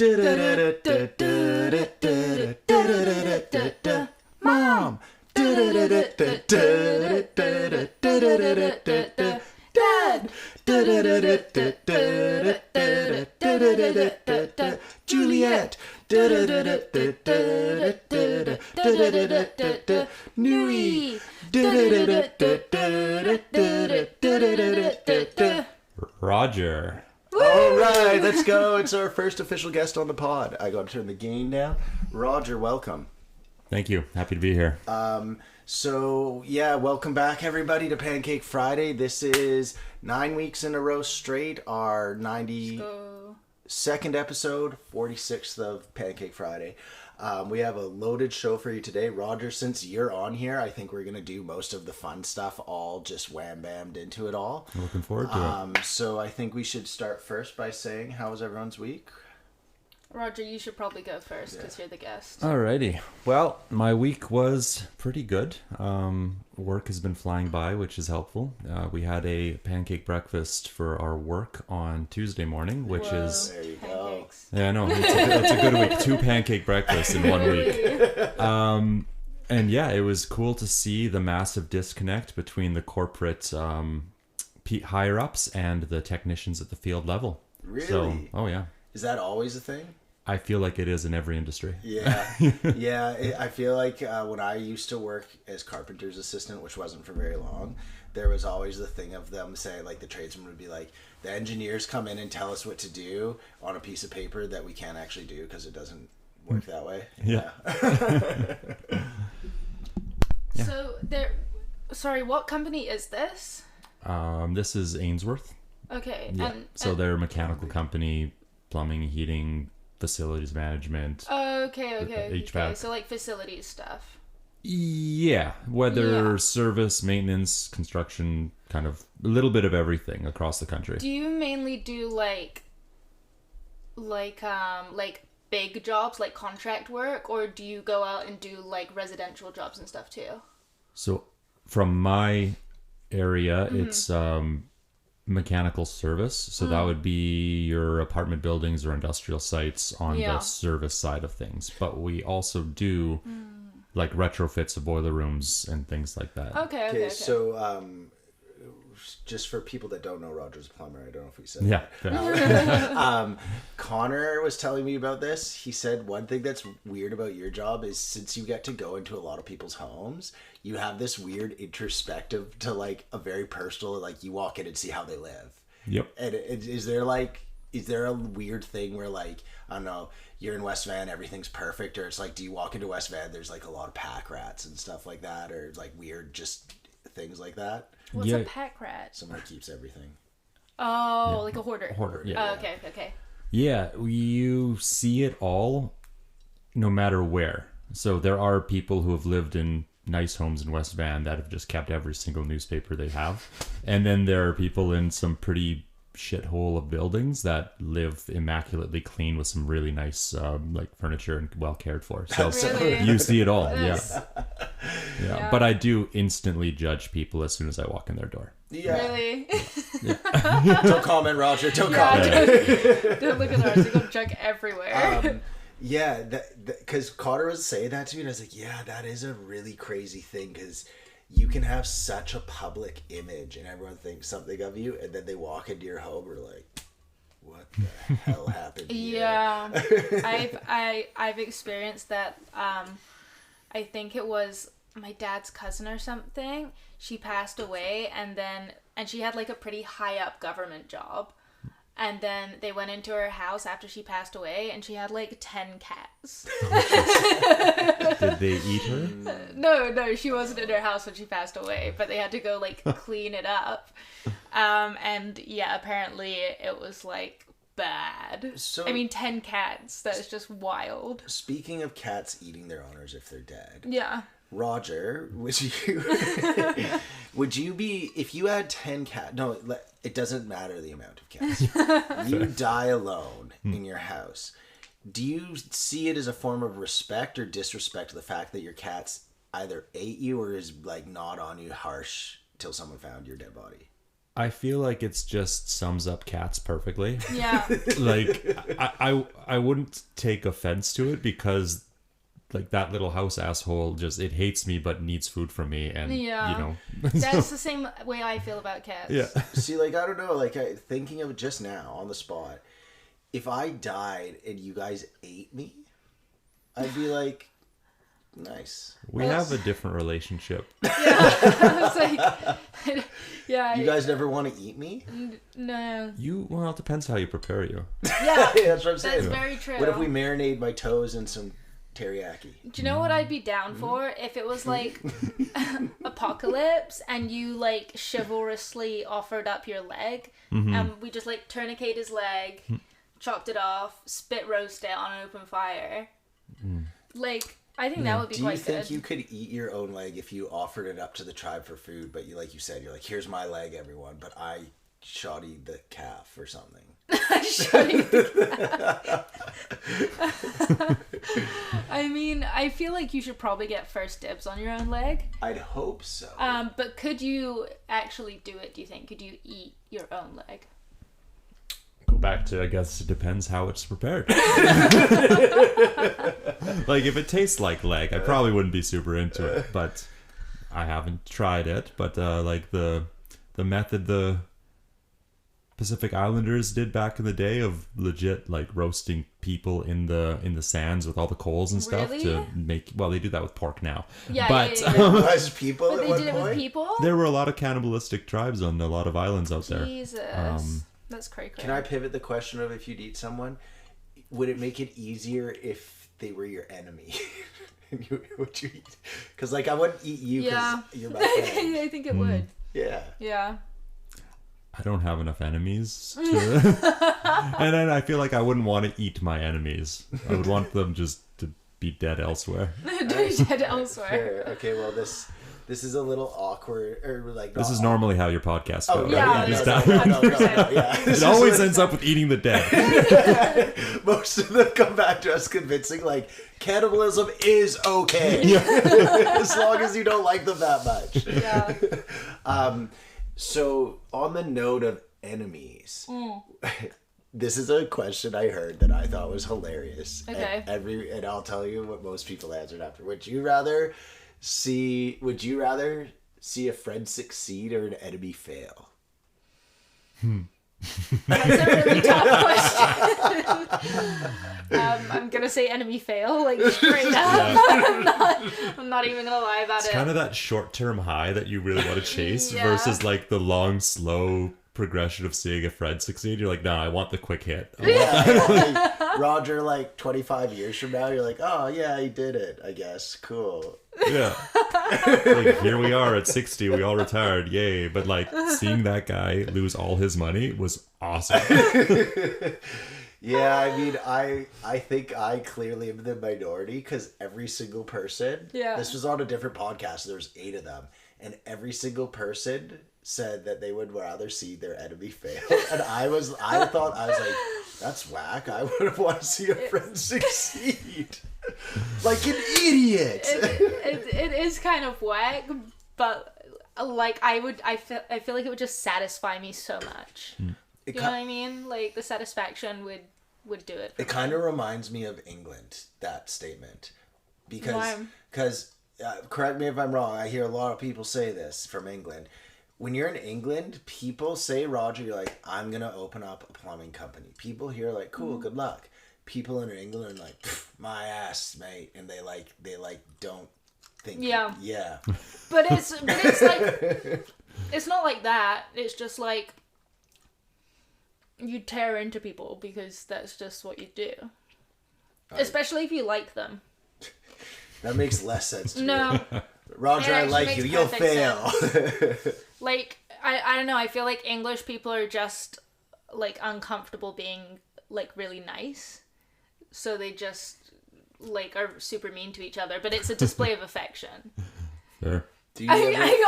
Mom. Dad. Juliet. Nui. Roger. All right, let's go. It's our first official guest on the pod. I got to turn the gain down. Roger, welcome. Thank you. Happy to be here. So, yeah, welcome back, everybody, to PanCake Friday. This is 9 weeks in a row straight, our 92nd episode, 46th of PanCake Friday. We have a loaded show for you today. Roger, since you're on here, I think we're going to do most of the fun stuff, all just wham-bammed into it all. I'm looking forward to it. So I think we should start first by saying, how was everyone's week? Roger, you should probably go first because you're the guest. Alrighty. Well, my week was pretty good. Work has been flying by, which is helpful. We had a pancake breakfast for our work on Tuesday morning, which is... There you Pancakes. Yeah, I know. That's a good week. 2 pancake breakfasts in 1 week. And yeah, it was cool to see the massive disconnect between the corporate higher-ups and the technicians at the field level. Really? So, oh yeah. Is that always a thing? I feel like it is in every industry. Yeah. I feel like when I used to work as carpenter's assistant, which wasn't for very long, there was always the thing of them saying, like, the tradesman would be like, the engineers come in and tell us what to do on a piece of paper that we can't actually do because it doesn't work that way. Yeah. Yeah. Sorry, what company is this? This is Ainsworth. Okay. Yeah. So they're a mechanical company, plumbing, heating, facilities management. Okay. HVAC. So like facilities stuff. Yeah, whether service, maintenance, construction, kind of a little bit of everything across the country. Do you mainly do like big jobs like contract work, or do you go out and do like residential jobs and stuff too? So from my area, it's mechanical service. So that would be your apartment buildings or industrial sites on the service side of things. But we also do like retrofits of boiler rooms and things like that. Okay. So just for people that don't know, Roger's a plumber. I don't know if we said Yeah. Connor was telling me about this. He said one thing that's weird about your job is since you get to go into a lot of people's homes, you have this weird introspective to like a very personal, like you walk in and see how they live. Yep. And is there a weird thing where like, I don't know, you're in West Van, everything's perfect, or it's like, do you walk into West Van, there's like a lot of pack rats and stuff like that, or like weird just things like that? What's a pack rat? Someone who keeps everything. Oh, like a hoarder. Hoarder, yeah. Oh, okay. Yeah, you see it all no matter where. So there are people who have lived in nice homes in West Van that have just kept every single newspaper they have. And then there are people in some pretty shithole of buildings that live immaculately clean with some really nice like furniture and well cared for. So Really? you see it all. Nice. Yeah. But I do instantly judge people as soon as I walk in their door. Yeah. Really? Don't comment, Roger. Don't comment. Don't look at ours. You're gonna junk everywhere. Yeah, because Carter was saying that to me, and I was like, yeah, that is a really crazy thing, because you can have such a public image, and everyone thinks something of you, and then they walk into your home, and are like, what the hell happened here? Yeah, I've experienced that. I think it was my dad's cousin or something. She passed away, and she had like a pretty high up government job. And then they went into her house after she passed away, and she had like 10 cats. Did they eat her? No, she wasn't in her house when she passed away, but they had to go like clean it up. And yeah, apparently it was like bad. So, I mean, 10 cats. That is just wild. Speaking of cats eating their owners if they're dead. Yeah. Roger, would you be, if you had 10 cats, no, it doesn't matter the amount of cats. You die alone in your house. Do you see it as a form of respect or disrespect to the fact that your cats either ate you or is like gnawed on you harsh till someone found your dead body? I feel like it's just sums up cats perfectly. Yeah. Like I wouldn't take offense to it because like that little house asshole it hates me but needs food from me, and That's the same way I feel about cats. Yeah. See, like, I don't know, like, thinking of it just now on the spot, if I died and you guys ate me, I'd be like, nice. We have a different relationship. Yeah. I was like, yeah. You guys never want to eat me? No. Well, it depends how you prepare you. Yeah. That's what I'm saying. That's very true. What if we marinate my toes in some teriyaki? Do you know what I'd be down for? If it was like apocalypse and you like chivalrously offered up your leg and we just like tourniquet his leg, chopped it off, spit roast it on an open fire. Like, I think that would be quite good. Do you think you could eat your own leg if you offered it up to the tribe for food, but you, like you said, you're like, here's my leg, everyone, but I shotty the calf or something? Shotty the calf. I mean, I feel like you should probably get first dibs on your own leg. I'd hope so. But could you actually do it, do you think? Could you eat your own leg? Go back to, I guess it depends how it's prepared. Like, if it tastes like leg, I probably wouldn't be super into it, but I haven't tried it. But like the method the Pacific Islanders did back in the day of legit like roasting people in the sands with all the coals and stuff to make, well, they do that with pork now. Yeah, As people but at they one did it with point? people? There were a lot of cannibalistic tribes on a lot of islands out there. Jesus. That's cray. Can I pivot the question of if you'd eat someone? Would it make it easier if they were your enemy? Would you eat? Because, like, I wouldn't eat you because you're my friend. I think it would. Yeah. Yeah. I don't have enough enemies to... And then I feel like I wouldn't want to eat my enemies. I would want them just to be dead elsewhere. Dead elsewhere. Fair. Okay, well, this is a little awkward, or like... This is normally how your podcast goes. Oh, right? yeah, no, yeah. It always ends up with eating the dead. Most of them come back to us convincing, like, cannibalism is okay. As long as you don't like them that much. Yeah. So, on the note of enemies, this is a question I heard that I thought was hilarious. Okay. And I'll tell you what most people answered after. Would you rather see a friend succeed or an enemy fail? That's a really tough question. I'm gonna say enemy fail, like straight up. I'm not even gonna lie about it. It's kind of that short-term high that you really want to chase versus like the long, slow progression of seeing a friend succeed. You're like, no, I want the quick hit. Like, Roger, like 25 years from now, you're like, oh yeah, he did it, I guess. Cool. Yeah. Like, here we are at 60, we all retired, yay. But like seeing that guy lose all his money was awesome. Yeah, I mean, I think I clearly am the minority because every single person, this was on a different podcast, there was 8 of them, and every single person said that they would rather see their enemy fail. And I thought, like, that's whack. I would want to see a friend succeed. Like an idiot. It is kind of whack, but like I feel like it would just satisfy me so much. You know what I mean? Like the satisfaction would do it. It kind of reminds me of England, that statement, because correct me if I'm wrong. I hear a lot of people say this from England. When you're in England, people say, Roger, you're like, I'm gonna open up a plumbing company. People here are like, cool, good luck. People in England are like, my ass, mate, and they don't think. Yeah. Yeah. But it's like, it's not like that. It's just like you tear into people because that's just what you do. Especially if you like them. That makes less sense to me. No. Roger, I like you. You'll fail. Like, I don't know. I feel like English people are just like uncomfortable being like really nice. So they just like are super mean to each other, but it's a display of affection. Sure. I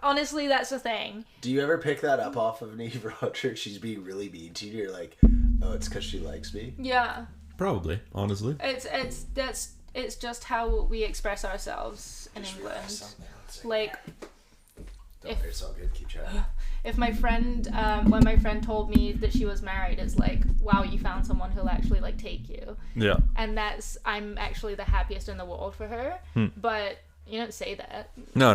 honestly, that's the thing. Do you ever pick that up off of me, Roger? She's being really mean to you. You're like, oh, it's because she likes me. Yeah. Probably, honestly. It's just how we express ourselves in England. Like, it's all good. Keep chatting. if my friend, when my friend told me that she was married, it's like, wow, you found someone who'll actually like take you. Yeah. And I'm actually the happiest in the world for her. But you don't say that. No.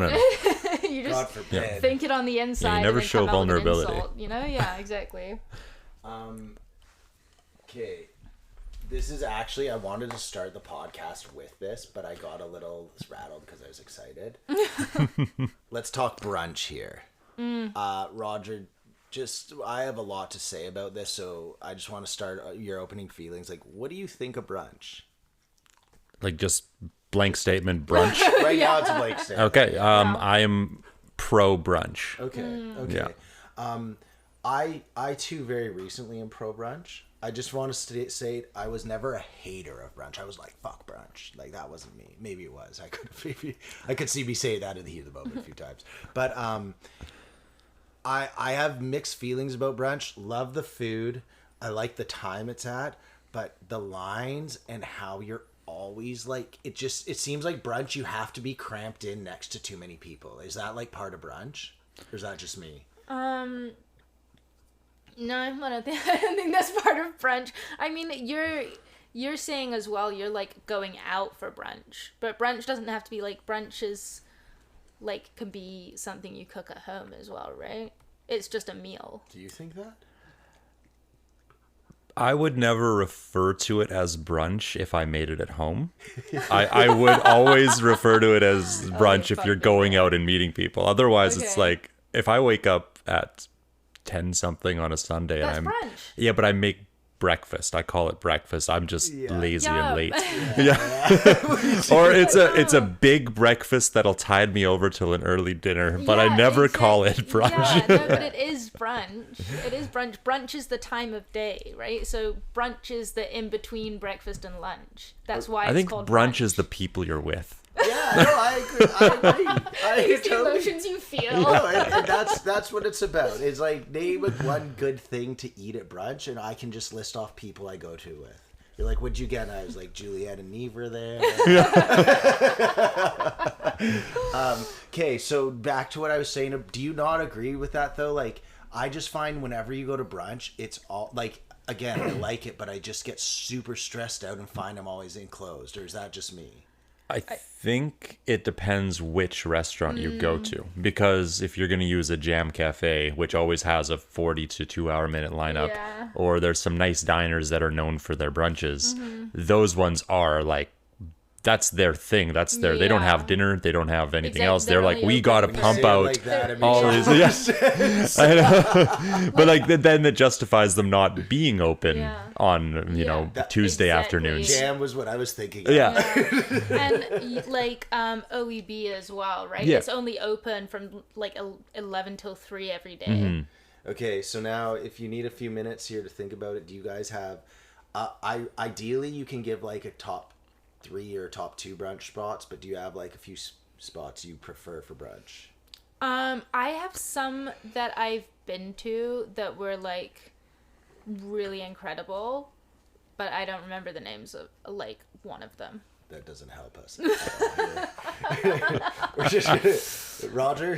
You just God forbid. think it on the inside. Yeah, you never and then show come out with an vulnerability. insult, you know? Yeah, exactly. Okay. This is actually, I wanted to start the podcast with this, but I got a little rattled because I was excited. Let's talk brunch here. Roger, I have a lot to say about this, so I just want to start your opening feelings. Like, what do you think of brunch? Like, just blank statement, brunch. Right now it's a blank statement. Okay, I am pro brunch. Okay. Yeah. I too very recently am pro brunch. I just want to say I was never a hater of brunch. I was like, fuck brunch. Like, that wasn't me. Maybe it was. I could see me say that in the heat of the moment a few times. But I have mixed feelings about brunch. Love the food. I like the time it's at, but the lines and how you're always like, it seems like brunch you have to be cramped in next to too many people. Is that like part of brunch? Or is that just me? No, I don't think that's part of brunch. I mean, you're saying as well, you're like going out for brunch, but brunch doesn't have to be like, brunch is like, can be something you cook at home as well, right? It's just a meal. Do you think that? I would never refer to it as brunch if I made it at home. I would always refer to it as brunch if you're going out and meeting people. Otherwise, it's like, if I wake up at 10 something on a Sunday That's and brunch. Yeah, but I make breakfast. I call it breakfast. I'm just lazy and late. Or it's a big breakfast that'll tide me over till an early dinner, but I never call it brunch. Yeah, no, but it is brunch. It is brunch. Brunch is the time of day, right? So brunch is the in between breakfast and lunch. That's why I think called brunch is the people you're with. Yeah, no, I agree. It's the emotions you feel. No, and that's what it's about. It's like, name one good thing to eat at brunch, and I can just list off people I go to with. You're like, what'd you get? And I was like, Juliette and Neve were there. Okay, so back to what I was saying. Do you not agree with that, though? Like, I just find whenever you go to brunch, it's all, like, again, I like it, but I just get super stressed out and find I'm always enclosed. Or is that just me? I think it depends which restaurant you go to, because if you're going to use a Jam Cafe, which always has a 40 to 2 hour minute lineup, or there's some nice diners that are known for their brunches, those ones are like, that's their thing. That's their, they don't have dinner. They don't have anything else. They're like, we got to pump out like all these. Yes. I know. But like, then it justifies them not being open on, you know, Tuesday afternoons. Jam was what I was thinking. And like OEB as well, right? Yeah. It's only open from like 11 till 3 every day. Okay, so now if you need a few minutes here to think about it, do you guys have, ideally you can give like a top 3 or top 2 brunch spots, but do you have like a few spots you prefer for brunch? I have some that I've been to that were like really incredible, but I don't remember the names of like one of them. That doesn't help us. Roger?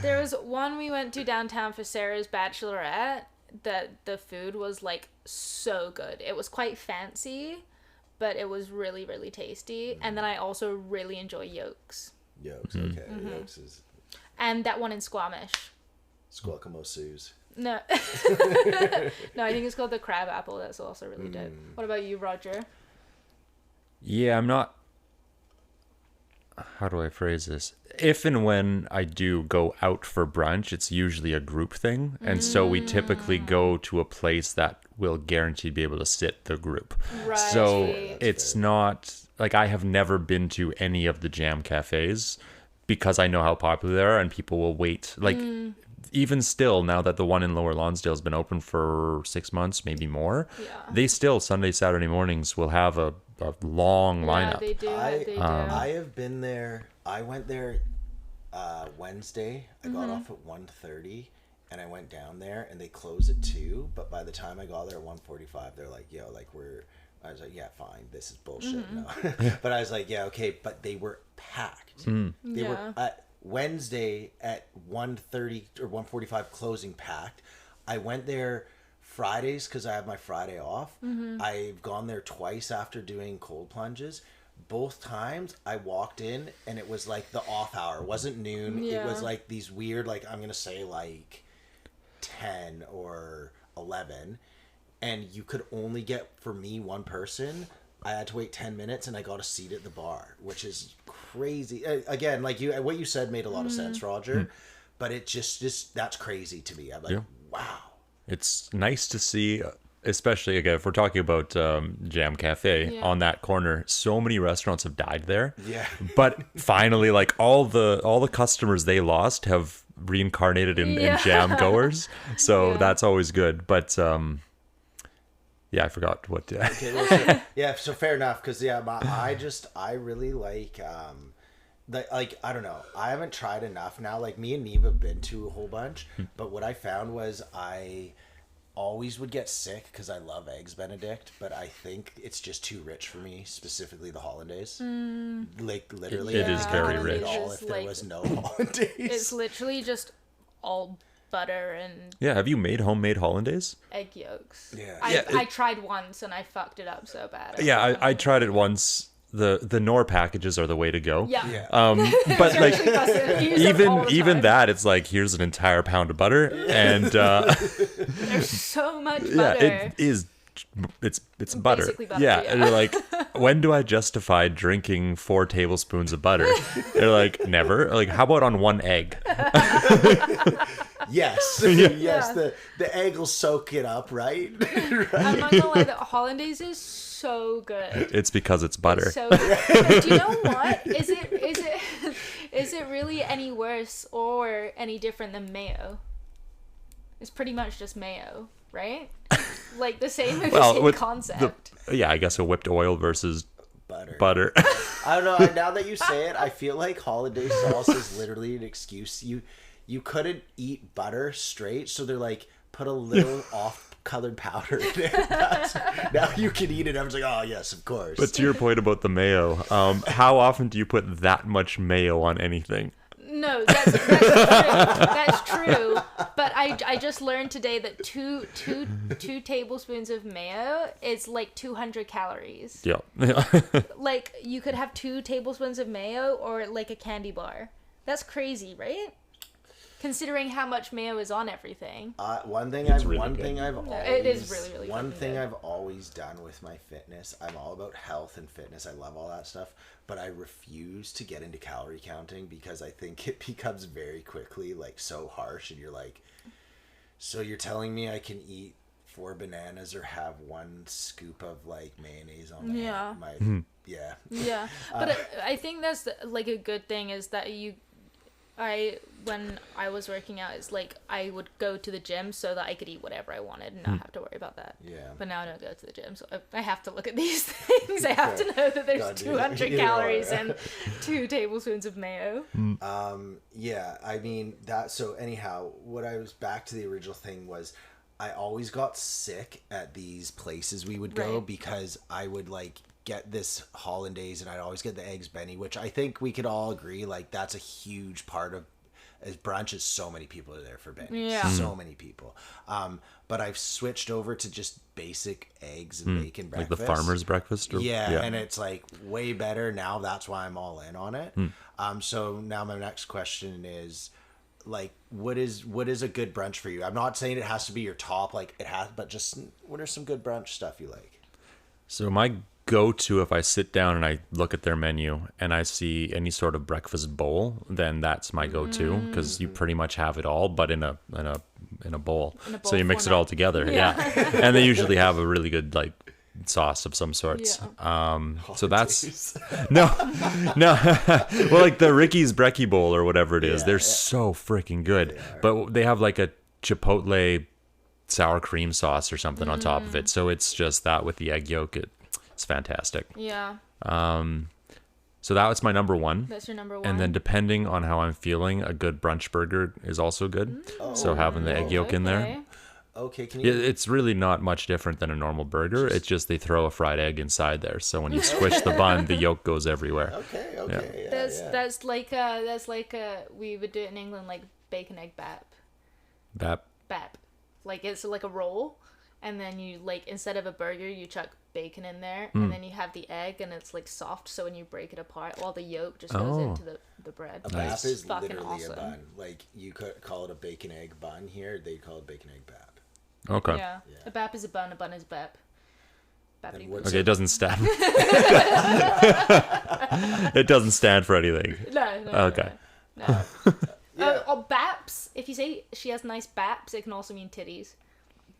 There was one we went to downtown for Sarah's bachelorette that the food was like so good. It was quite fancy, but it was really, really tasty. And then I also really enjoy yolks. Yolks, okay. Yolks is... And that one in Squamish. Squawkamosu's. No. No, I think it's called the crab apple. That's also really dope. What about you, Roger? Yeah, I'm not... How do I phrase this? If and when I do go out for brunch, it's usually a group thing. And so we typically go to a place that will guaranteed be able to sit the group. Right. So it's not... Like, I have never been to any of the Jam Cafes because I know how popular they are and people will wait. Like, even still, now that the one in Lower Lonsdale has been open for 6 months, maybe more, they still, Sunday, Saturday mornings, will have a long lineup. They do. They do. I have been there. I went there Wednesday. I got off at 1:30, and I went down there, and they close at 2. But by the time I got there at 1:45, they're like, "Yo, like I was like, yeah, fine. This is bullshit." No, but I was like, yeah, okay. But they were packed. They were. Wednesday at 1:30 or 1:45 closing packed. I went there Fridays because I have my Friday off. I've gone there twice after doing cold plunges. Both times I walked in and it was like the off hour. It wasn't noon. It was like these weird, like I'm going to say like 10 or 11. And you could only get, for me, one person. I had to wait 10 minutes and I got a seat at the bar, which is crazy. Again, like what you said made a lot of sense, Roger. But it just that's crazy to me. I'm like, wow. It's nice to see, especially again, if we're talking about Jam Cafe on that corner, so many restaurants have died there. Yeah. But finally, like all the customers they lost have reincarnated in jam goers. So that's always good. But yeah, I forgot what. Okay, well, so fair enough. Because I really like I don't know. I haven't tried enough now. Like me and Neve have been to a whole bunch, but what I found was I always would get sick because I love eggs Benedict, but I think it's just too rich for me, specifically the hollandaise. Like literally, it is very rich. If there was no hollandaise, it's literally just all butter and have you made homemade hollandaise? egg yolks. I tried once and I fucked it up so bad. I tried it once. The Knorr packages are the way to go. But like even that, it's like here's an entire pound of butter and there's so much butter. it's butter. Butter. And you're like, when do I justify drinking 4 tablespoons of butter? They're like, never. Like, how about on one egg? Yes. Yes. The egg will soak it up, right? I'm not gonna lie, the hollandaise is so good. It's because it's butter. It's so good. Do you know what? Is it really any worse or any different than mayo? It's pretty much just mayo, right? Like the same concept. I guess a whipped oil versus butter. I don't know. Now that you say it, I feel like hollandaise sauce is literally an excuse. You couldn't eat butter straight, so they're like, put a little off-colored powder in it. Now you can eat it. I was like, oh, yes, of course. But to your point about the mayo, how often do you put that much mayo on anything? No, that's true. That's true. But I just learned today that two tablespoons of mayo is like 200 calories. Yeah. Like you could have 2 tablespoons of mayo or like a candy bar. That's crazy, right? Considering how much mayo is on everything. One thing I've always done with my fitness, I'm all about health and fitness. I love all that stuff, but I refuse to get into calorie counting because I think it becomes very quickly like so harsh, and you're like, so you're telling me I can eat 4 bananas or have 1 scoop of like mayonnaise on my But I think that's like a good thing is that when I was working out, it's like I would go to the gym so that I could eat whatever I wanted and not have to worry about that. Yeah. But now I don't go to the gym, so I have to look at these things. I have to know that there's 200 calories and 2 tablespoons of mayo. I mean that. So anyhow, what I was back to the original thing was, I always got sick at these places we would go because I would like get this hollandaise and I'd always get the eggs Benny, which I think we could all agree like that's a huge part of as brunch is. So many people are there for Benny, so many people. But I've switched over to just basic eggs and bacon breakfast, like the farmer's breakfast. And it's like way better now. That's why I'm all in on it. So now my next question is, like, what is a good brunch for you? I'm not saying it has to be your top, like it has, but just what are some good brunch stuff you like? So my go-to, if I sit down and I look at their menu and I see any sort of breakfast bowl, then that's my go-to because you pretty much have it all, but in a bowl. So you mix it all together. And they usually have a really good like sauce of some sorts. So that's no well, like the Ricky's Brekkie bowl or whatever it is, they're so freaking good. But they have like a chipotle sour cream sauce or something on top of it, so it's just that with the egg yolk. It's fantastic. So that was my number one. That's your number one. And then depending on how I'm feeling, a good brunch burger is also good. So having the egg yolk in there. Okay, can Yeah, you? it's really not much different than a normal burger. It's just they throw a fried egg inside there. So when you squish the bun, the yolk goes everywhere. Okay. That's like we would do it in England, like bacon egg bap. Bap. Like it's like a roll, and then you like instead of a burger you chuck bacon in there, and then you have the egg, and it's like soft, so when you break it apart all the yolk just goes into the bread. A bap is Fucking literally awesome. a bun. Like you could call it a bacon egg bun here. They call it bacon egg bap. Okay. Yeah. A bap is a bun is bap. And what's Okay, it doesn't stand. It doesn't stand for anything. No. Okay. No. Yeah. Baps. If you say she has nice baps, it can also mean titties.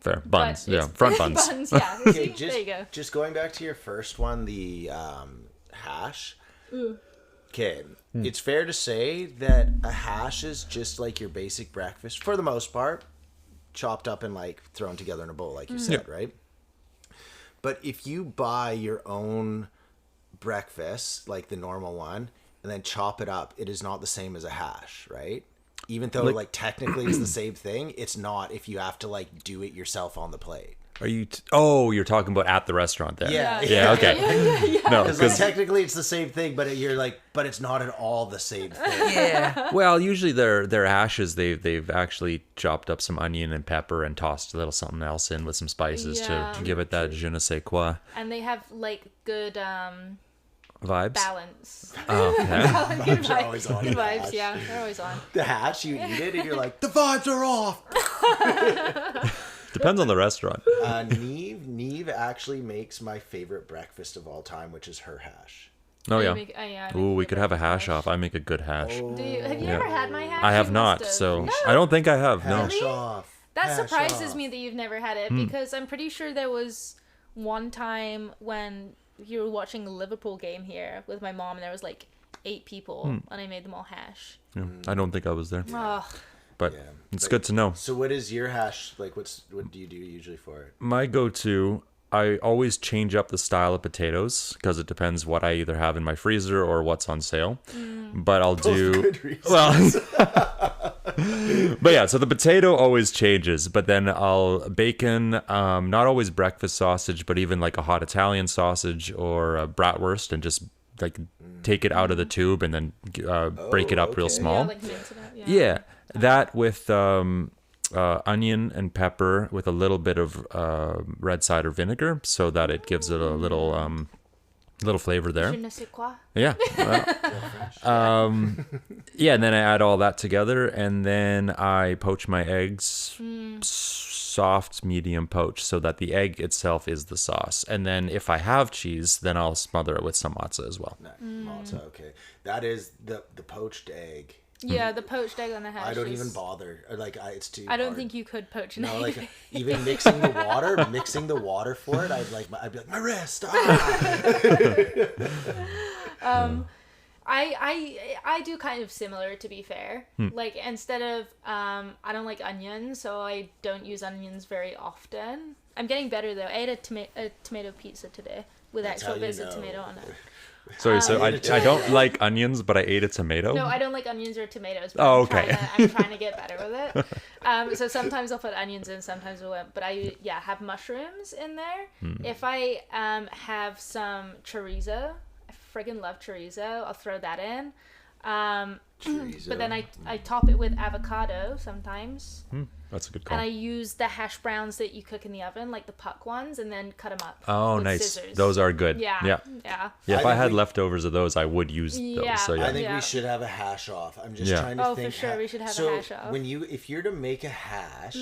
Fair. Buns. But Yeah. it's- Front buns. Buns, yeah. Okay, See? There you go. just going back to your first one, the hash. Okay, it's fair to say that a hash is just like your basic breakfast for the most part, chopped up and like thrown together in a bowl, like you said, right? But if you buy your own breakfast, like the normal one, and then chop it up, it is not the same as a hash, right? Even though like technically it's the same thing, it's not if you have to like do it yourself on the plate. Are you? You're talking about at the restaurant there. Yeah. Okay. No, Because like, technically it's the same thing, but you're like, but it's not at all the same thing. Yeah. Well, usually their hashes they've actually chopped up some onion and pepper and tossed a little something else in with some spices Yeah. to give it that je ne sais quoi And they have like good vibes. balance. Oh, okay. Good They're always on Good the vibes, hash. yeah. They're always on. The hash, you eat it and you're like, the vibes are off. Depends on the restaurant. Neve actually makes my favorite breakfast of all time, which is her hash. Oh I yeah. make Ooh, we could good have a hash off. I make a good hash. Do you, have you Yeah. ever had my hash? I have You not, must have. so No. I don't think I have. No. Hash off. That Hash surprises off. me that you've never had it because I'm pretty sure there was one time when you were watching a Liverpool game here with my mom and there was like 8 people and I made them all hash. Yeah, I don't think I was there, Oh, but Yeah. it's good to know. So what is your hash like? What do you do usually for it? My go-to, I always change up the style of potatoes because it depends what I either have in my freezer or what's on sale. But I'll do good reasons. well. But yeah, so the potato always changes. But then I'll bacon, not always breakfast sausage, but even like a hot Italian sausage or a bratwurst, and just like take it out of the tube and then break it up real okay. small. yeah, like mince it up, Yeah, that with onion and pepper with a little bit of red cider vinegar, so that it gives it a little flavor there. Je ne sais quoi. Yeah. Yeah, and then I add all that together, and then I poach my eggs, soft, medium poach, so that the egg itself is the sauce. And then if I have cheese, then I'll smother it with some matzo as well. No, Malta, okay. That is the poached egg. Yeah, the poached egg on the hash. I don't is- even bother. Like it's too. I don't hard. think you could poach an No, egg. like even mixing the water for it, I'd be like my wrist. I do kind of similar, to be fair. Like instead of I don't like onions, so I don't use onions very often. I'm getting better though. I ate a tomato pizza today with That's actual how you bits of know. tomato on it. Sorry, so I don't like onions, but I ate a tomato. No, I don't like onions or tomatoes. But Oh, I'm okay. I'm trying to get better with it. So sometimes I'll put onions in, sometimes I won't. But I have mushrooms in there. If I have some chorizo, I friggin' love chorizo. I'll throw that in. But then I top it with avocado sometimes. That's a good And I call. use the hash browns that you cook in the oven, like the puck ones, and then cut them up. Oh, with nice. Scissors. Those are good. Yeah. Yeah. Yeah. Yeah, if I I think had we- leftovers of those, I would use those. Yeah. So yeah. I think Yeah. we should have a hash off. I'm just Yeah. trying to Oh, for think. sure, we should have a so hash off. if you're to make a hash,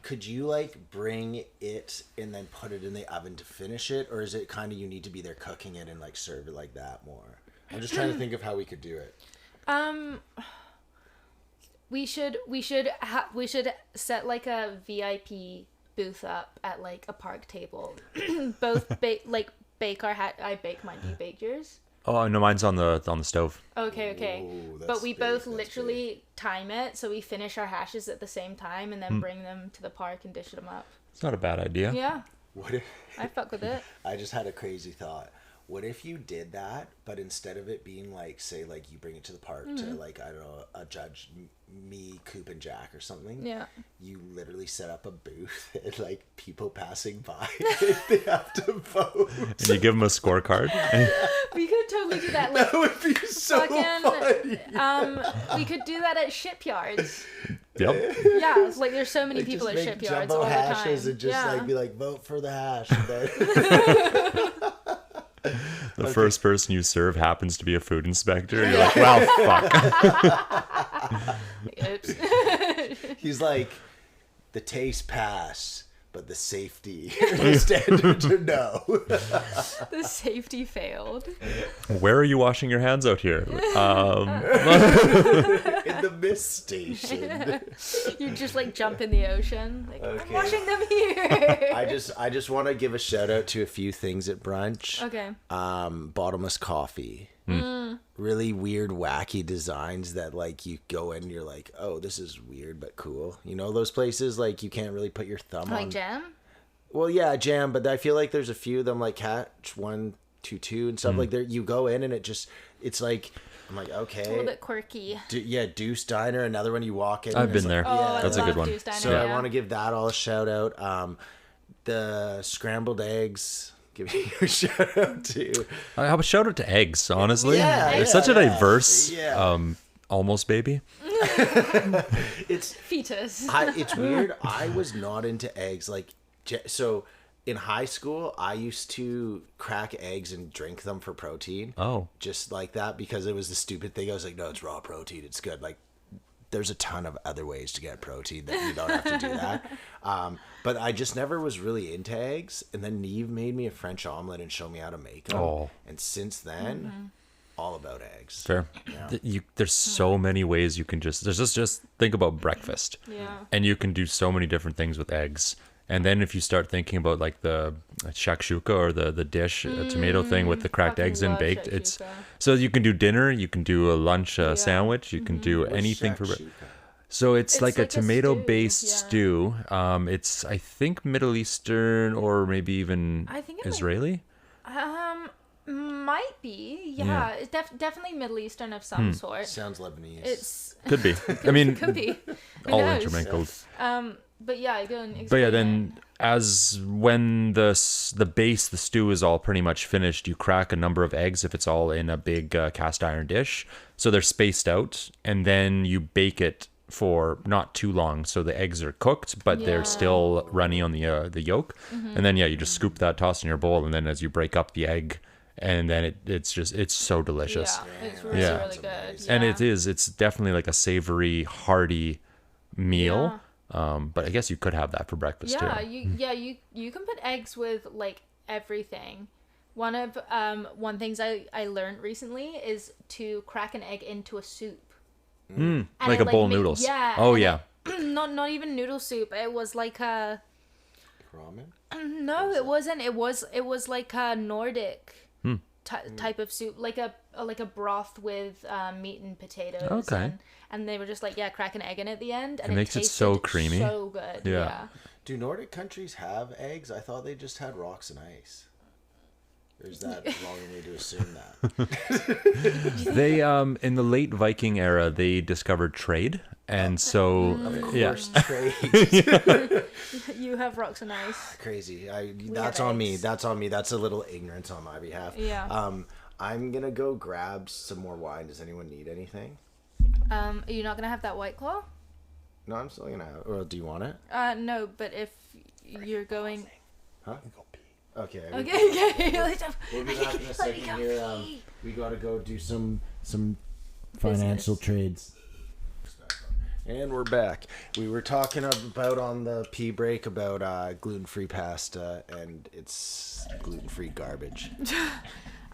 could you like bring it and then put it in the oven to finish it, or is it kind of you need to be there cooking it and like serve it like that more? I'm just trying to think of how we could do it. We should set like a VIP booth up at like a park table. Both bake our I bake mine. Do you bake yours? Oh no, mine's on the stove. Okay. Ooh, But that's we big, both that's literally time it so we finish our hashes at the same time and then bring them to the park and dish them up. It's not a bad idea. Yeah, What if I fuck with it. I just had a crazy thought? what if you did that, but instead of it being like, say, like you bring it to the park to like, I don't know, a judge, me, Coop, and Jack or something. Yeah. You literally set up a booth and like people passing by, they have to vote. And you give them a scorecard. We could totally do that. Like, That would be so funny. we could do that at shipyards. Yep. Yeah, it's like there's so many Like, people just at make shipyards jumbo all the time. hashes and just yeah. like be like, vote for the hash. And then... The first person you serve happens to be a food inspector. You're like, well, fuck. Oops. He's like, the taste pass, but the safety standards are no. The safety failed. Where are you washing your hands out here? In the mist station. You just like jump in the ocean. Like, I'm Okay. washing them here. I just want to give a shout out to a few things at brunch. Okay. Bottomless coffee. Really weird, wacky designs that like you go in and you're like, oh, this is weird but cool. You know those places like you can't really put your thumb Like on. jam? Well, yeah, jam, but I feel like there's a few of them like Catch 122 and stuff like there. You go in and it's like, I'm like, okay. A little bit quirky. Deuce Diner, another one you walk in. I've and it's been like- there. Oh, That's a I good love one. Deuce Diner, So yeah. I want to give that all a shout out. The scrambled eggs, give you a shout out to. I have a shout out to eggs, honestly. Yeah, They're yeah, such a yeah. diverse Yeah. almost baby. It's Fetus. it's weird. I was not into eggs. Like, so in high school, I used to crack eggs and drink them for protein. Oh. Just like that because it was the stupid thing. I was like, no, it's raw protein. It's good. Like, there's a ton of other ways to get protein that you don't have to do that. But I just never was really into eggs. And then Neve made me a French omelet and showed me how to make them. Oh. And since then, all about eggs. Fair. There's so many ways you can just think about breakfast. Yeah. And you can do so many different things with eggs. And then if you start thinking about like the shakshuka or the dish, a tomato thing with the cracked Fucking eggs in love baked, shakshuka. it's so you can do dinner, you can do a lunch sandwich, you can do anything for. Shakshuka? So it's like a like a tomato-based stew, It's I think Middle Eastern or maybe even I think it might- Israeli. Might be. Yeah. It's definitely Middle Eastern of some sort. Sounds Lebanese. It's Could be. I mean, could be. Who all knows? intermingled. But yeah, go and explain. But yeah, it. then as when the stew is all pretty much finished, you crack a number of eggs if it's all in a big cast iron dish. So they're spaced out, and then you bake it for not too long. So the eggs are cooked, but they're still runny on the yolk. And then you just scoop that, toss in your bowl, and then as you break up the egg, and then it's so delicious. Yeah, it's really, Yeah. really good. And Yeah. it's definitely like a savory, hearty meal. But I guess you could have that for breakfast too. You can put eggs with like everything. One things I learned recently is to crack an egg into a soup. And Like it, a bowl of make- noodles. Yeah. Oh and yeah. not even noodle soup. It was like a Ramen? no, it wasn't. It was like a Nordic type of soup, like a broth with meat and potatoes. Okay. And they were just like, crack an egg in at the end, and It makes it so tasted creamy. so good. Yeah. Yeah. Do Nordic countries have eggs? I thought they just had rocks and ice. Or is that wrong of me to assume that? They in the late Viking era they discovered trade, and so Course trade. You have rocks and ice. Crazy. have That's on me. eggs. That's on me. That's a little ignorance on my behalf. Yeah. I'm gonna go grab some more wine. Does anyone need anything? Are you not gonna have that White Claw? No, I'm still gonna have. Or do you want it? No, but if you're going, Huh? Okay. okay. We'll be back in a second here. We gotta go do some financial trades. And we're back. We were talking about on the pee break about gluten-free pasta, and it's gluten-free garbage.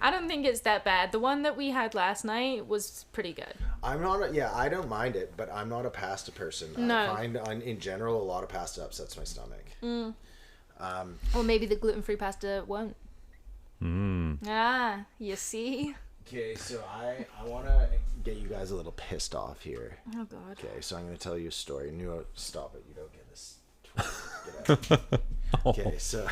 I don't think it's that bad. The one that we had last night was pretty good. I'm not. I don't mind it, but I'm not a pasta person. No. I find in general a lot of pasta upsets my stomach. Or maybe the gluten-free pasta won't. Ah, you see? Okay, so I want to get you guys a little pissed off here. Oh God. Okay, so I'm going to tell you a story. No, stop it. You don't get this. Get out. Okay, so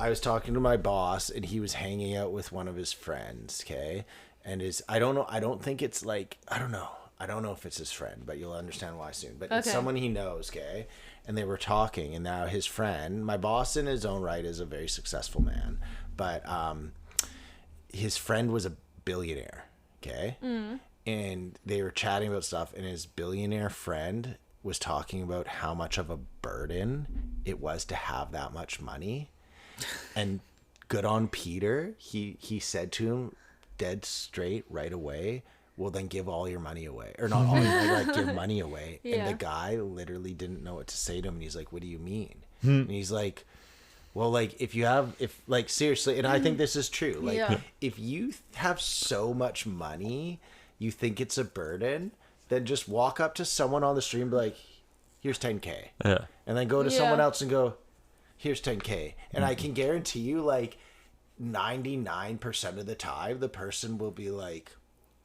I was talking to my boss, and he was hanging out with one of his friends, okay? And I don't know, I don't think it's like, I don't know if it's his friend, but you'll understand why soon. But it's someone he knows, okay? And they were talking, and now his friend, my boss in his own right is a very successful man, but his friend was a billionaire, okay? And they were chatting about stuff, and his billionaire friend was talking about how much of a burden it was to have that much money. And good on Peter, he said to him dead straight right away, well, then give all your money away. Or not all your money, like give money away. And the guy literally didn't know what to say to him. And he's like, what do you mean? And he's like, well, like, if like, seriously, and I think this is true. Like, if you have so much money, you think it's a burden, then just walk up to someone on the street and be like, here's 10K. Yeah. And then go to someone else and go, here's 10K. And I can guarantee you, like, 99% of the time, the person will be like,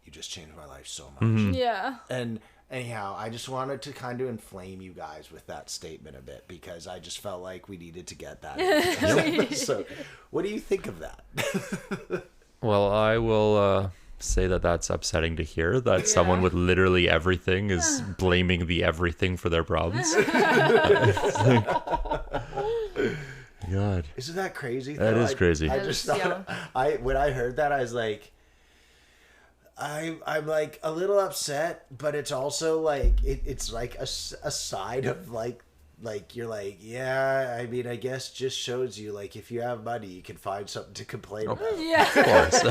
you just changed my life so much. Yeah. And anyhow, I just wanted to kind of inflame you guys with that statement a bit, because I just felt like we needed to get that. So what do you think of that? Well, I will say that that's upsetting to hear, that someone with literally everything is blaming the everything for their problems. God. Isn't that crazy? That is crazy. I just thought, when I heard that, I was like, I'm like a little upset, but it's also like, it's like a side of like you're like, yeah, I mean, I guess just shows you, like, if you have money, you can find something to complain about. Yeah. Of course.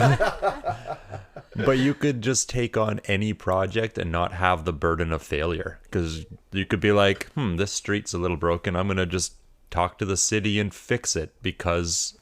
But you could just take on any project and not have the burden of failure, because you could be like, this street's a little broken. I'm going to just talk to the city and fix it because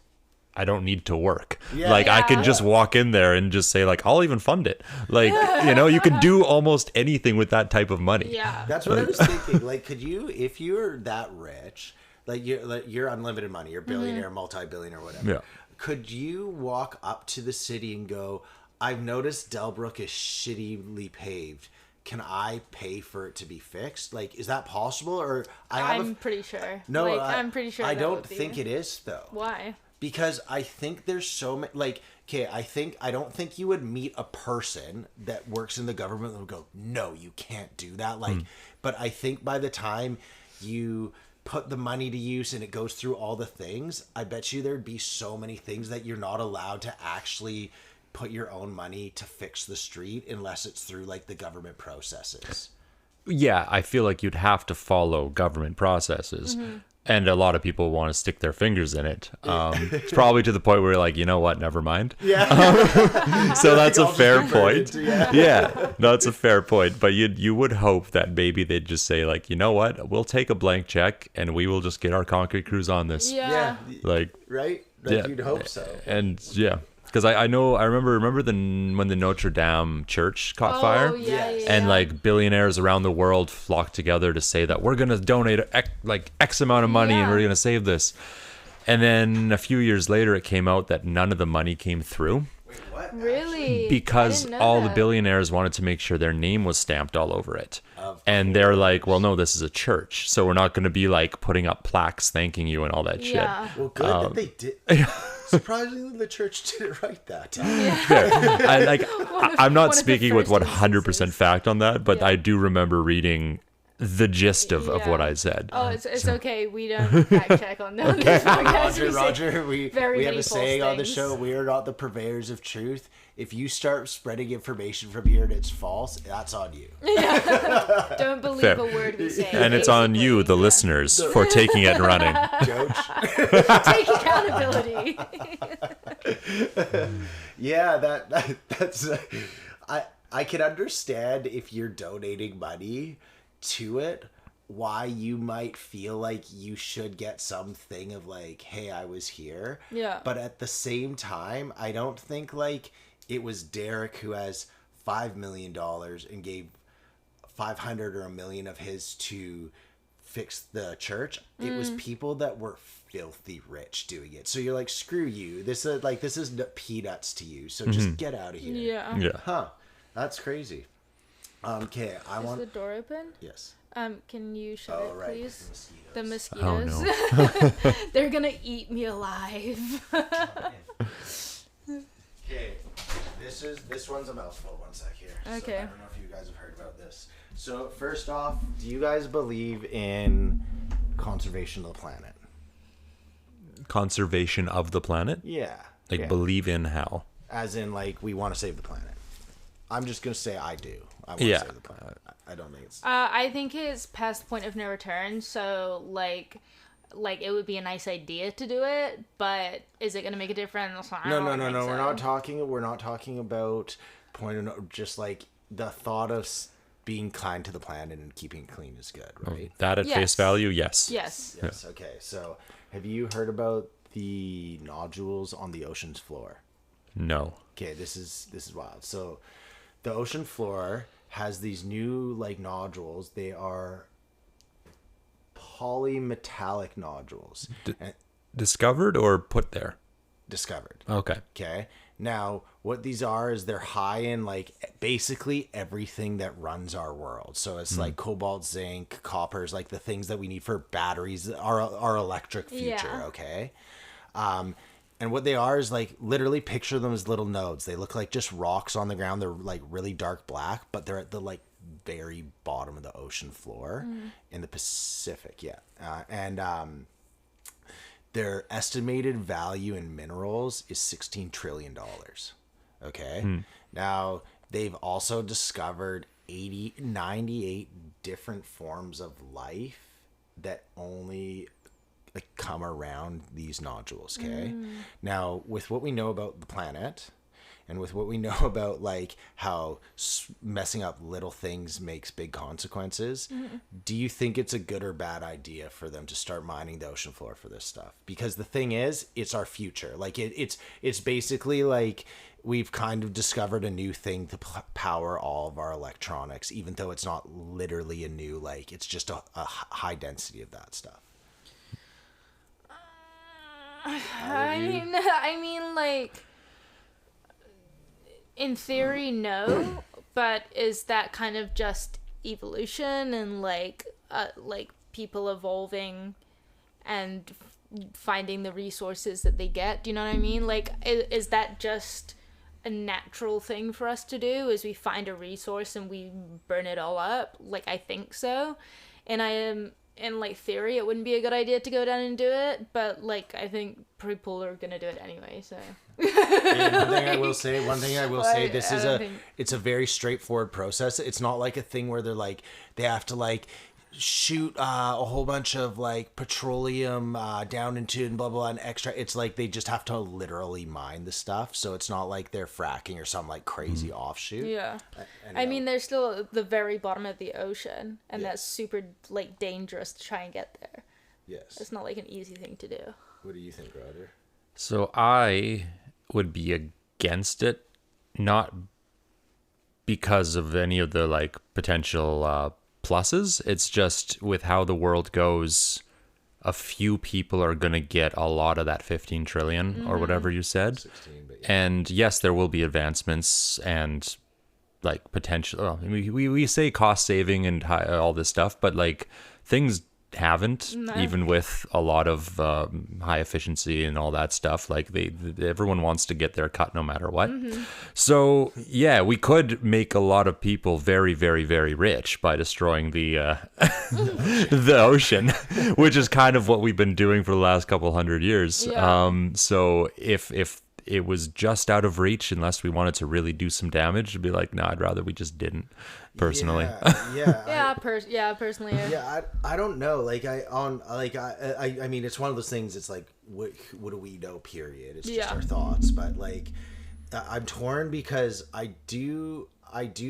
I don't need to work. I could just walk in there and just say, like, I'll even fund it. Like, you can do almost anything with that type of money. Yeah. That's what I was thinking. Like, could you, if you're that rich, like you're unlimited money, you're billionaire, multi-billionaire, whatever. Yeah. Could you walk up to the city and go, I've noticed Delbrook is shittily paved. Can I pay for it to be fixed? Like, is that possible? Or I'm pretty sure. No, like, I'm pretty sure. I don't think it is, though. Why? Because I think there's so many, like, okay, I don't think you would meet a person that works in the government that would go, no, you can't do that. Like, but I think by the time you put the money to use and it goes through all the things, I bet you there'd be so many things that you're not allowed to actually put your own money to fix the street unless it's through, like, the government processes. Yeah, I feel like you'd have to follow government processes. And a lot of people want to stick their fingers in it. It's probably to the point where you're like, you know what, never mind. Yeah. So that's a fair point. Yeah, that's a fair point. But you would hope that maybe they'd just say, like, you know what, we'll take a blank check and we will just get our concrete crews on this. Yeah. Like, right? Like, you'd hope so. And yeah. Because I remember when the Notre Dame church caught fire, and like billionaires around the world flocked together to say that we're gonna donate X amount of money and we're gonna save this, and then a few years later it came out that none of the money came through. Wait, what? Really? Because all the billionaires wanted to make sure their name was stamped all over it. And they're like, well, no, this is a church, so we're not going to be like putting up plaques thanking you and all that shit. Well, good that they did. Surprisingly, the church didn't write that. I'm not speaking with 100% fact on that, but I do remember reading the gist of what I said. Oh, it's okay. We don't fact check on that. Okay. Roger, we have a saying on the show: we are not the purveyors of truth. If you start spreading information from here and it's false, that's on you. Yeah. Don't believe a word we say. And it's on you, the listeners, for taking it and running. Take accountability. Yeah, that's. I can understand if you're donating money to it, why you might feel like you should get something of like, hey, I was here. Yeah. But at the same time, I don't think like it was Derek who has $5 million and gave 500 or $1 million of his to fix the church. It was people that were filthy rich doing it. So you're like, screw you. This is peanuts to you. So just get out of here. Yeah. Huh. That's crazy. Okay, Is the door open? Yes. Can you shut it, right, please? the The mosquitoes. mosquitoes. Oh, no. They're gonna eat me alive. Okay, this one's a mouthful. One sec here. Okay. So I don't know if you guys have heard about this. So first off, do you guys believe in conservation of the planet? Conservation of the planet? Yeah. Like, yeah. believe in how? As in, like, we want to save the planet. I'm just gonna say I do. I want Yeah. to save the planet. I don't think it's. I think it's past the point of no return. So like it would be a nice idea to do it, but is it gonna make a difference? I No. don't think We're so. not talking. We're not talking about point of just like the thought of being kind to the planet and keeping it clean is good, right? That at Yes. face value, yes. Yes. Yes. Okay. So, have you heard about the nodules on the ocean's floor? No. Okay, this is wild. So, the ocean floor has these new like nodules. They are polymetallic nodules and Discovered or put there? discovered. Okay. Okay. Now, what these are is they're high in like basically everything that runs our world. So it's like cobalt, zinc, coppers, like the things that we need for batteries, our electric future. Yeah. Okay. And what they are is like literally picture them as little nodes. They look like just rocks on the ground. They're like really dark black, but they're at the like very bottom of the ocean floor in the Pacific. Yeah. Their estimated value in minerals is $16 trillion. Okay. Now, they've also discovered 98 different forms of life that only like come around these nodules. Okay. Now, with what we know about the planet and with what we know about like how messing up little things makes big consequences, do you think it's a good or bad idea for them to start mining the ocean floor for this stuff? Because the thing is, it's our future. Like it's basically like we've kind of discovered a new thing to power all of our electronics, even though it's not literally a new, like it's just a high density of that stuff. I mean, like, in theory, no, but is that kind of just evolution and like people evolving and finding the resources that they get? Do you know what I mean? Like, is that just a natural thing for us to do? Is we find a resource and we burn it all up? Like, I think so, and I am. In like theory, it wouldn't be a good idea to go down and do it, but like I think people are gonna do it anyway. So And one thing I will say, this is it's a very straightforward process. It's not like a thing where they're like they have to like shoot a whole bunch of like petroleum down into and blah blah and extra. It's like they just have to literally mine the stuff. So it's not like they're fracking or some like crazy offshoot. yeah, I mean they're still at the very bottom of the ocean, and that's super like dangerous to try and get there. Yes. It's not like an easy thing to do. What do you think, Roger? So I would be against it, not because of any of the like potential pluses. It's just with how the world goes, a few people are going to get a lot of that 15 trillion or whatever you said. 16, but yeah. And yes, there will be advancements and like potential. Well, we say cost saving and all this stuff, but like things haven't, even with a lot of high efficiency and all that stuff. Like everyone wants to get their cut no matter what. So yeah, we could make a lot of people very, very, very rich by destroying the the ocean, which is kind of what we've been doing for the last couple hundred years. Yeah. So if it was just out of reach, unless we wanted to really do some damage, it'd be like, no, I'd rather we just didn't. Personally, Personally, I don't know. Like I mean, it's one of those things. It's like what do we know? Period. It's just our thoughts. But like, I'm torn because I do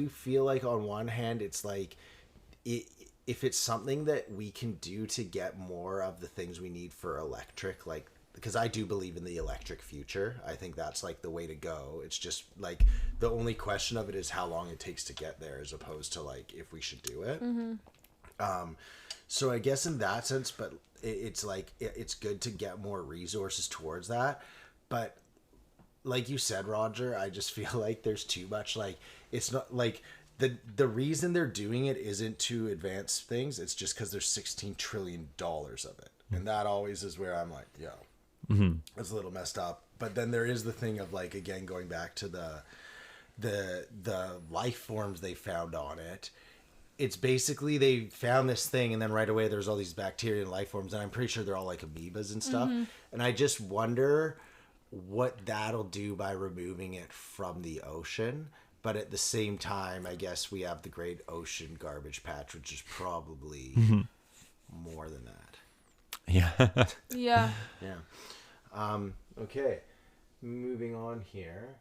feel like on one hand, it's like if it's something that we can do to get more of the things we need for electric, like. Because I do believe in the electric future. I think that's like the way to go. It's just like the only question of it is how long it takes to get there as opposed to like if we should do it. So I guess in that sense, but it's like it's good to get more resources towards that. But like you said, Roger, I just feel like there's too much like it's not like the reason they're doing it isn't to advance things. It's just because there's $16 trillion of it. And that always is where I'm like, yo, it's a little messed up. But then there is the thing of like, again, going back to the life forms they found on it. It's basically they found this thing and then right away there's all these bacteria and life forms. And I'm pretty sure they're all like amoebas and stuff. And I just wonder what that'll do by removing it from the ocean. But at the same time, I guess we have the Great Ocean Garbage Patch, which is probably more than that. Yeah. Yeah. Yeah. Okay. Moving on here.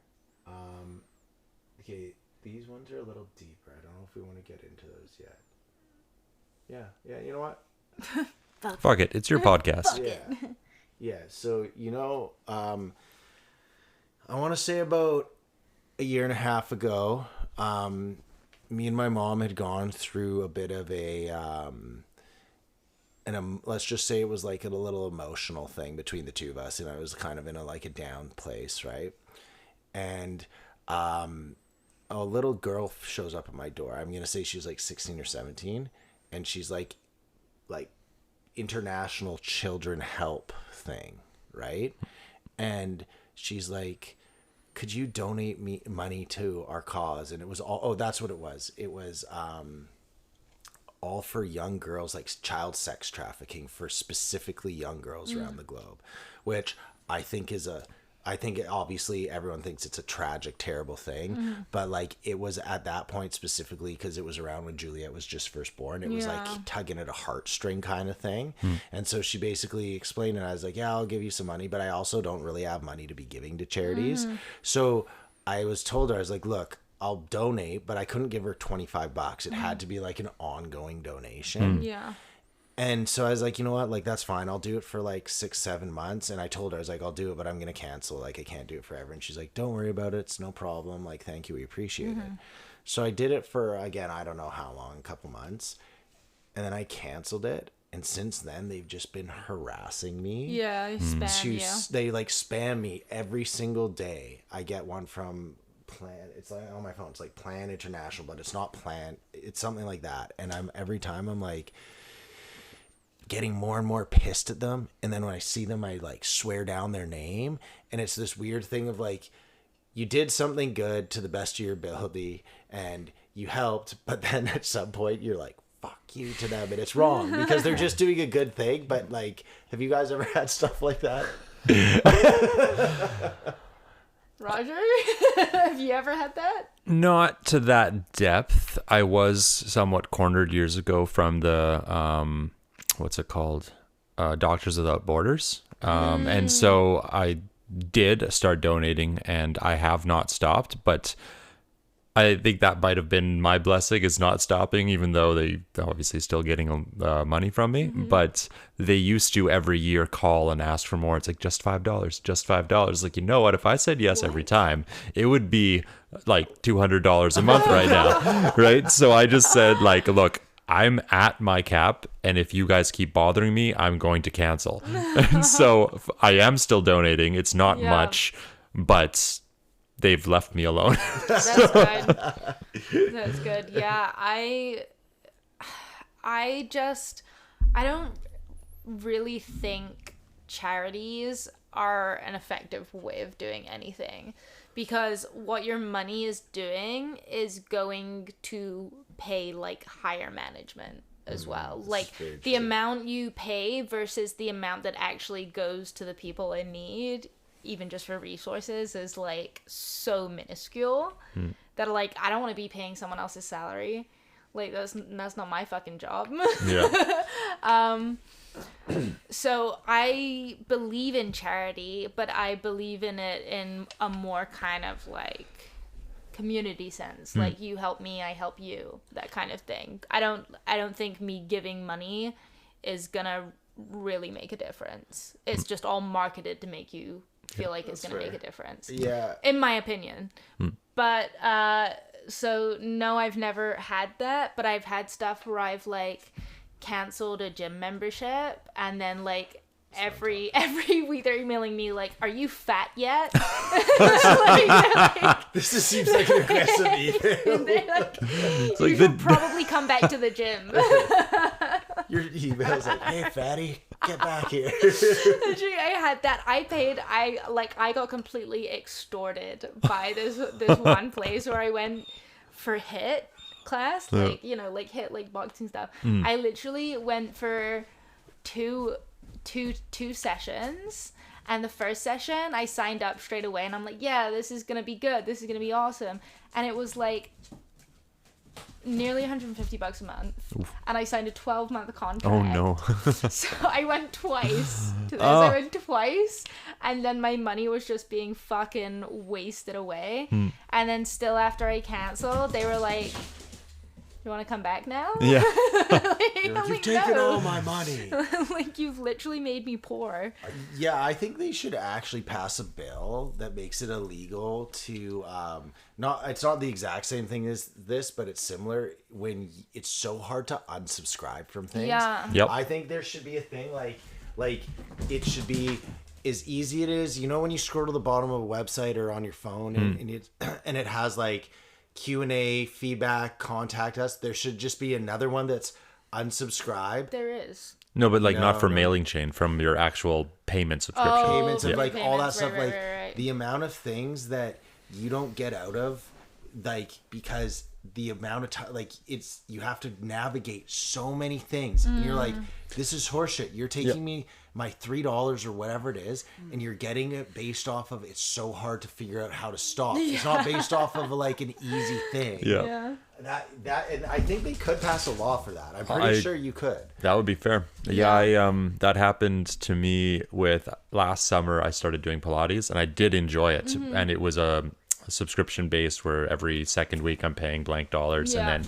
Okay, these ones are a little deeper. I don't know if we want to get into those yet. Yeah. You know what? Fuck it. It's your podcast. Yeah. So, I want to say about a year and a half ago, me and my mom had gone through a bit of let's just say it was like a little emotional thing between the two of us, and I was kind of in a down place, right? And a little girl shows up at my door. I'm gonna say she's like 16 or 17, and she's like international children help thing, right? And she's like, could you donate me money to our cause? And it was all, that's what it was. It was all for young girls, like child sex trafficking for specifically young girls around the globe, which I think obviously everyone thinks it's a tragic, terrible thing, but like it was at that point specifically because it was around when Juliet was just first born. It was like tugging at a heartstring kind of thing. And so she basically explained it. I was like, yeah, I'll give you some money, but I also don't really have money to be giving to charities. So I told her, I was like, look, I'll donate, but I couldn't give her $25. It had to be like an ongoing donation. Yeah. And so I was like, you know what? Like, that's fine. I'll do it for like 6-7 months. And I told her, I was like, I'll do it, but I'm going to cancel. Like, I can't do it forever. And she's like, don't worry about it. It's no problem. Like, thank you. We appreciate it. So I did it for, again, I don't know how long, a couple months. And then I canceled it. And since then, they've just been harassing me. Yeah, they spam you. They like spam me every single day. I get one from Plan. It's like on my phone. It's like Plan International, but it's not Plan. It's something like that. And every time I'm like getting more and more pissed at them, and then when I see them I like swear down their name, and it's this weird thing of like, you did something good to the best of your ability and you helped, but then at some point you're like, fuck you to them, and it's wrong because they're just doing a good thing. But like, have you guys ever had stuff like that? Roger, have you ever had that? Not to that depth. I was somewhat cornered years ago from the what's it called? Doctors Without Borders. And so I did start donating, and I have not stopped, but I think that might have been my blessing, is not stopping, even though they obviously still getting money from me. But they used to every year call and ask for more. It's like, just $5, just $5. Like, you know what? If I said yes every time, it would be like $200 a month right now. Right? So I just said, like, look, I'm at my cap, and if you guys keep bothering me, I'm going to cancel. And so I am still donating. It's not much, but they've left me alone. That's good. That's good. Yeah, I don't really think charities are an effective way of doing anything, because what your money is doing is going to pay like higher management as well. Like the amount you pay versus the amount that actually goes to the people in need, even just for resources, is like so minuscule that like I don't want to be paying someone else's salary. Like that's not my fucking job. Yeah. So I believe in charity, but I believe in it in a more kind of like community sense. Like, you help me, I help you, that kind of thing. I don't think me giving money is gonna really make a difference. It's just all marketed to make you feel like it's gonna make a difference. Yeah. In my opinion. But so no, I've never had that, but I've had stuff where I've like canceled a gym membership, and then like every week they're emailing me like, "Are you fat yet?" like, This just seems like an aggressive email. they're like, like "You should probably come back to the gym." Your email's like, "Hey, fatty, get back here." Literally, I had that. I got completely extorted by this one place where I went for HIIT class, like HIIT, like boxing stuff. I literally went for two sessions, and the first session I signed up straight away, and I'm like, yeah, this is gonna be good, this is gonna be awesome, and it was like nearly $150 a month. Oof. And I signed a 12-month contract. Oh no. So I went twice to this. I went twice, and then my money was just being fucking wasted away. And then still after I canceled, they were like, "You want to come back now?" Yeah. You've taken all my money. Like, you've literally made me poor. Yeah, I think they should actually pass a bill that makes it illegal to it's not the exact same thing as this, but it's similar, when it's so hard to unsubscribe from things. Yeah. Yep. I think there should be a thing like it should be as easy it is, when you scroll to the bottom of a website or on your phone and it has like Q&A, feedback, contact us. There should just be another one that's unsubscribe. There is. No, but like not for mailing chain, from your actual payment subscription. Payments of like all that Payments, stuff, right. the amount of things that you don't get out of, like, because the amount of time, like, you have to navigate so many things, and you're like, this is horseshit. You're taking me my $3 or whatever it is, and you're getting it based off of, it's so hard to figure out how to stop. It's not based off of like an easy thing. Yeah. That and I think they could pass a law for that. I'm pretty sure you could. That would be fair. Yeah, I that happened to me with last summer. I started doing Pilates, and I did enjoy it. And it was a subscription based where every second week I'm paying blank dollars, and then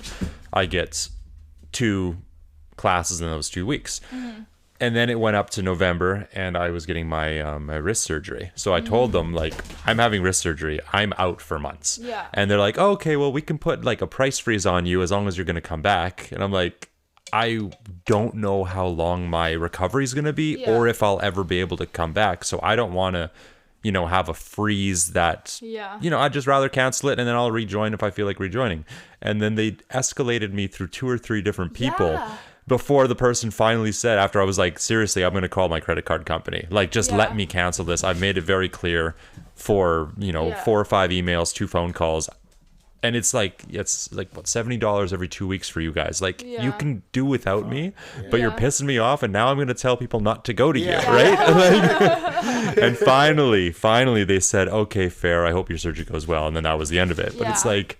I get 2 classes in those 2 weeks. And then it went up to November, and I was getting my my wrist surgery. So I told them, like, I'm having wrist surgery. I'm out for months. Yeah. And they're like, oh, okay, well, we can put like a price freeze on you as long as you're going to come back. And I'm like, I don't know how long my recovery is going to be or if I'll ever be able to come back. So I don't want to, have a freeze that, I'd just rather cancel it, and then I'll rejoin if I feel like rejoining. And then they escalated me through 2 or 3 different people. Before the person finally said, after I was like, seriously, I'm going to call my credit card company. Like, just let me cancel this. I've made it very clear for, 4 or 5 emails, 2 phone calls. And it's like what, $70 every 2 weeks for you guys. Like, you can do without me, but you're pissing me off. And now I'm going to tell people not to go to you, right? And finally they said, okay, fair. I hope your surgery goes well. And then that was the end of it. But it's like,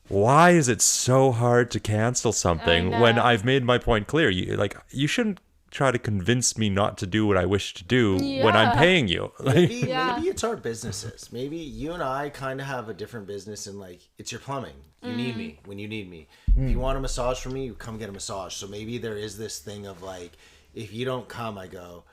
why is it so hard to cancel something when I've made my point clear? You shouldn't try to convince me not to do what I wish to do when I'm paying you. Maybe it's our businesses. Maybe you and I kind of have a different business, and like, it's your plumbing. You need me when you need me. If you want a massage from me, you come get a massage. So maybe there is this thing of like, if you don't come, I go,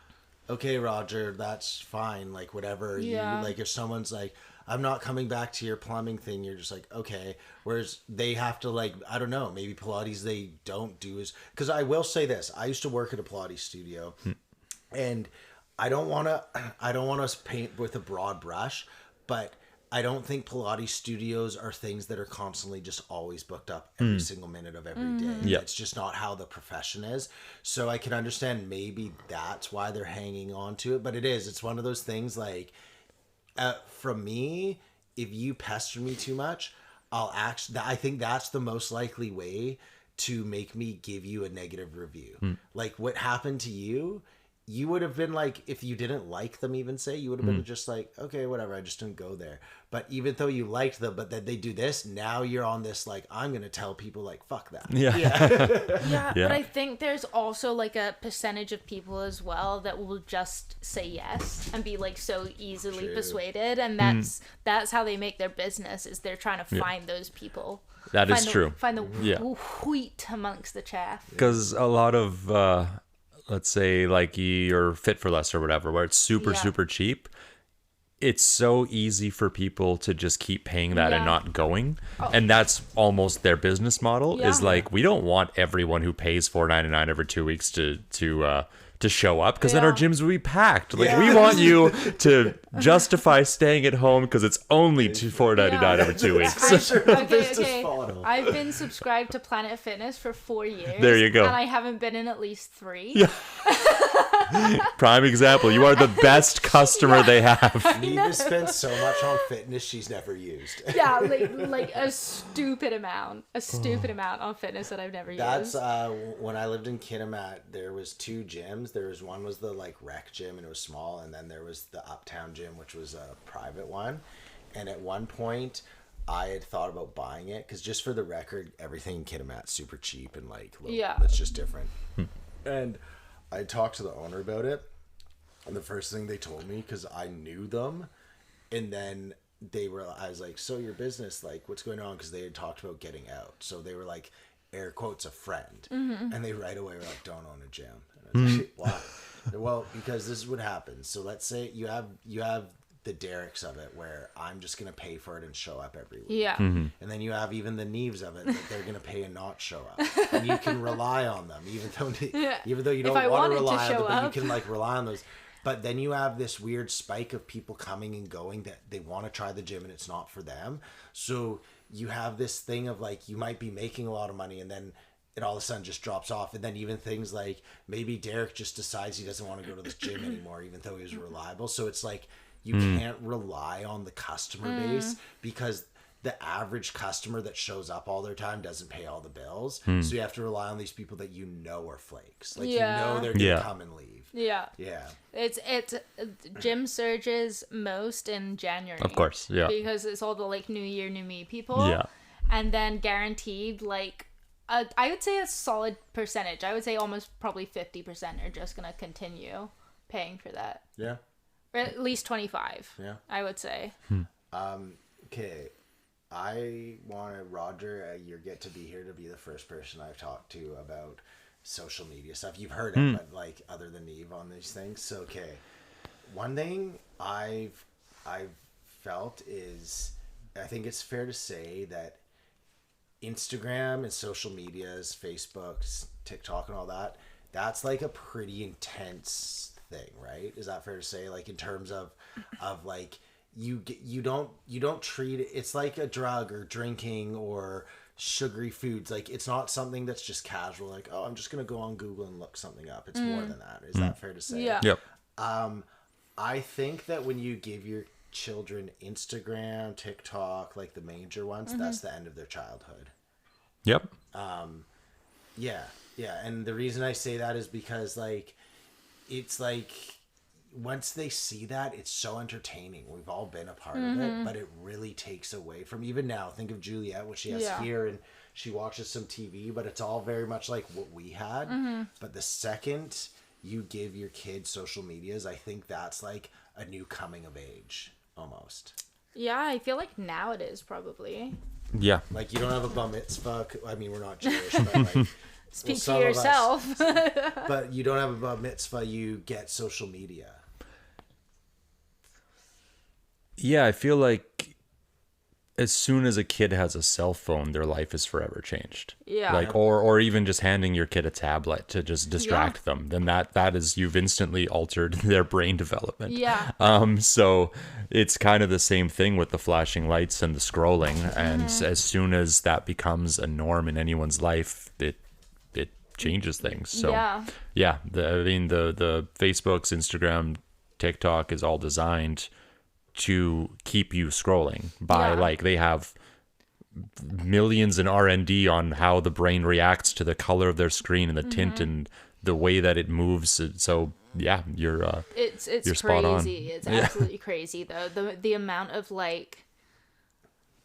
okay, Roger, that's fine. Like, whatever. Like, if someone's like, I'm not coming back to your plumbing thing, you're just like, okay. Whereas they have to, like, I don't know, maybe Pilates they don't do is, because I will say this, I used to work at a Pilates studio, and I don't want to paint with a broad brush, but I don't think Pilates studios are things that are constantly just always booked up every single minute of every day. Yeah. It's just not how the profession is. So I can understand maybe that's why they're hanging on to it, but it's one of those things like, from me, if you pester me too much, I think that's the most likely way to make me give you a negative review. Like, what happened to you would have been like, if you didn't like them, even say, you would have been just like, okay, whatever, I just didn't go there. But even though you liked them, but that they do this, now you're on this, like, I'm going to tell people, like, fuck that. Yeah, but I think there's also like a percentage of people as well that will just say yes and be like so easily persuaded, and that's how they make their business, is they're trying to find those people. That is true. Find the wheat amongst the chaff. Because a lot of, let's say, like, you're Fit for Less or whatever, where it's super cheap. It's so easy for people to just keep paying that and not going. And that's almost their business model, is like, we don't want everyone who pays $4.99 every 2 weeks to to show up, because then our Yeah. gyms will be packed. Like we want you to justify staying at home because it's only $4.99 every 2 weeks. I've been subscribed to Planet Fitness for 4 years. There you go. And I haven't been in at least 3. Yeah. Prime example. You are the best customer they have. Neva spends so much on fitness she's never used. Yeah, like a stupid amount on fitness that I've never That's used. when I lived in Kitimat, there was 2 gyms. There was one was the like rec gym and it was small, and then there was the Uptown gym, which was a private one. And at one point I had thought about buying it because, just for the record, everything in Kitimat's super cheap and like it's just different. And I talked to the owner about it, and the first thing they told me, because I knew them, and then I was like, so your business, like, what's going on? Because they had talked about getting out. So they were like, air quotes, a friend. Mm-hmm. And they right away were like, don't own a gym. And I was like, why? Well, because this is what happens. So let's say you have the Derricks of it, where I'm just going to pay for it and show up every week. Yeah. And then you have even the Neves of it, that they're going to pay and not show up. And you can rely on them, even though you don't want to rely on them, but you can like rely on those. But then you have this weird spike of people coming and going that they want to try the gym and it's not for them. So you have this thing of like, you might be making a lot of money and then it all of a sudden just drops off. And then even things like maybe Derek just decides he doesn't want to go to this gym anymore, even though he was reliable. So it's like, you can't rely on the customer base, because the average customer that shows up all their time doesn't pay all the bills. So you have to rely on these people that you know are flakes. Like, you know they're going to come and leave. Yeah. Yeah. It's gym surges most in January. Of course, yeah. Because it's all the like New Year, New Me people. Yeah. And then guaranteed like I would say a solid percentage. I would say almost probably 50% are just going to continue paying for that. Yeah. Or at least 25. Yeah. I would say. Okay. I want to, Roger, you get to be here to be the first person I've talked to about social media stuff. You've heard it, but like other than Eve on these things. So, okay. One thing I've felt is, I think it's fair to say that Instagram and social medias, Facebook, TikTok and all that, that's like a pretty intense thing, right? Is that fair to say? Like, in terms of like, you don't treat it, it's like a drug or drinking or sugary foods. Like, it's not something that's just casual, like, oh, I'm just gonna go on Google and look something up. It's more than that. Is that fair to say? Yeah. Yep. I think that when you give your children Instagram, TikTok, like the major ones, that's the end of their childhood. Yep. Yeah. And the reason I say that is because, like, it's like, once they see that, it's so entertaining. We've all been a part of it, but it really takes away from, even now, think of Juliet, what she has here, and she watches some TV, but it's all very much like what we had. But the second you give your kids social medias, I think that's like a new coming of age, almost. Yeah, I feel like now it is probably. Yeah. Like, you don't have a bar mitzvah. I mean, we're not Jewish, but like... Speak some for of us. yourself. But you don't have a bar mitzvah, you get social media. Yeah, I feel like as soon as a kid has a cell phone, their life is forever changed. Yeah. Like, or even just handing your kid a tablet to just distract them, then that is, you've instantly altered their brain development. Yeah. So it's kind of the same thing with the flashing lights and the scrolling. And as soon as that becomes a norm in anyone's life, it changes things. So yeah, the Facebooks, Instagram, TikTok is all designed to keep you scrolling by like, they have millions in R&D on how the brain reacts to the color of their screen and the tint and the way that it moves. So yeah, you're it's you're spot on. crazy. It's absolutely crazy though. The amount of like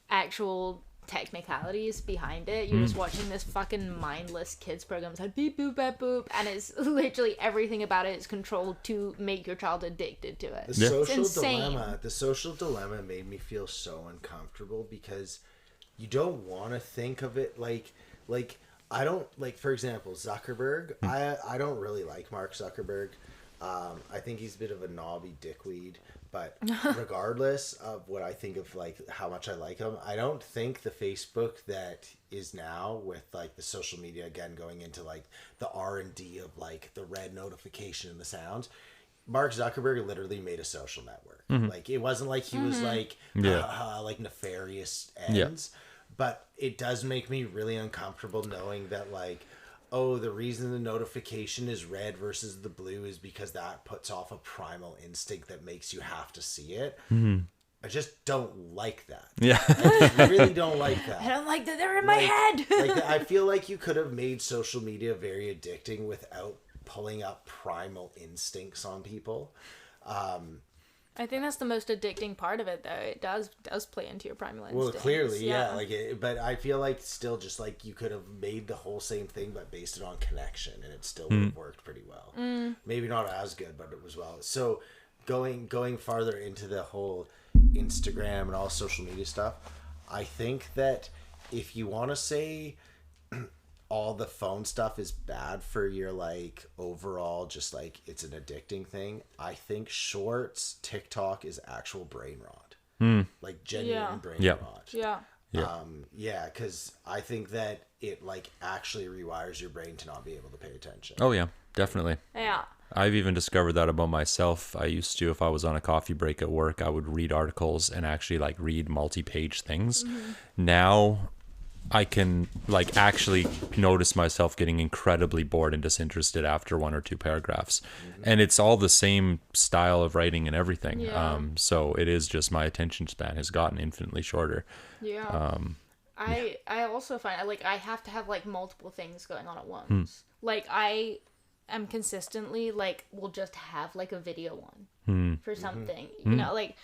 actual technicalities behind it. You're just watching this fucking mindless kids program. It's like beep boop bap boop, and it's literally everything about it is controlled to make your child addicted to it. The social dilemma made me feel so uncomfortable, because you don't want to think of it like I don't, like, for example, Zuckerberg. I don't really like Mark Zuckerberg. I think he's a bit of a knobby dickweed, but regardless of what I think of like how much I like him, I don't think the Facebook that is now with like the social media again going into like the R&D of like the red notification and the sounds. Mark Zuckerberg literally made a social network. Like it wasn't like he was like like nefarious ends, but it does make me really uncomfortable knowing that like, oh, the reason the notification is red versus the blue is because that puts off a primal instinct that makes you have to see it. I just don't like that. Yeah. I really don't like that. I don't like that they're in my head. Like I feel like you could have made social media very addicting without pulling up primal instincts on people. I think that's the most addicting part of it, though. It does play into your primal instincts. Well, clearly, yeah. But I feel like still just like you could have made the whole same thing, but based it on connection, and it still would have worked pretty well. Maybe not as good, but it was well. So going farther into the whole Instagram and all social media stuff, I think that if you want to say all the phone stuff is bad for your like overall just like it's an addicting thing, I think shorts, TikTok is actual brain rot. Like genuine brain rot. Because I think that it like actually rewires your brain to not be able to pay attention. Oh yeah, definitely. Yeah. I've even discovered that about myself. I used to, if I was on a coffee break at work, I would read articles and actually like read multi-page things. Now I can like actually notice myself getting incredibly bored and disinterested after one or two paragraphs. And it's all the same style of writing and everything. Yeah. So it is just my attention span has gotten infinitely shorter. Yeah. I also find like I have to have like multiple things going on at once. Like I am consistently like will just have like a video on for something. You know, like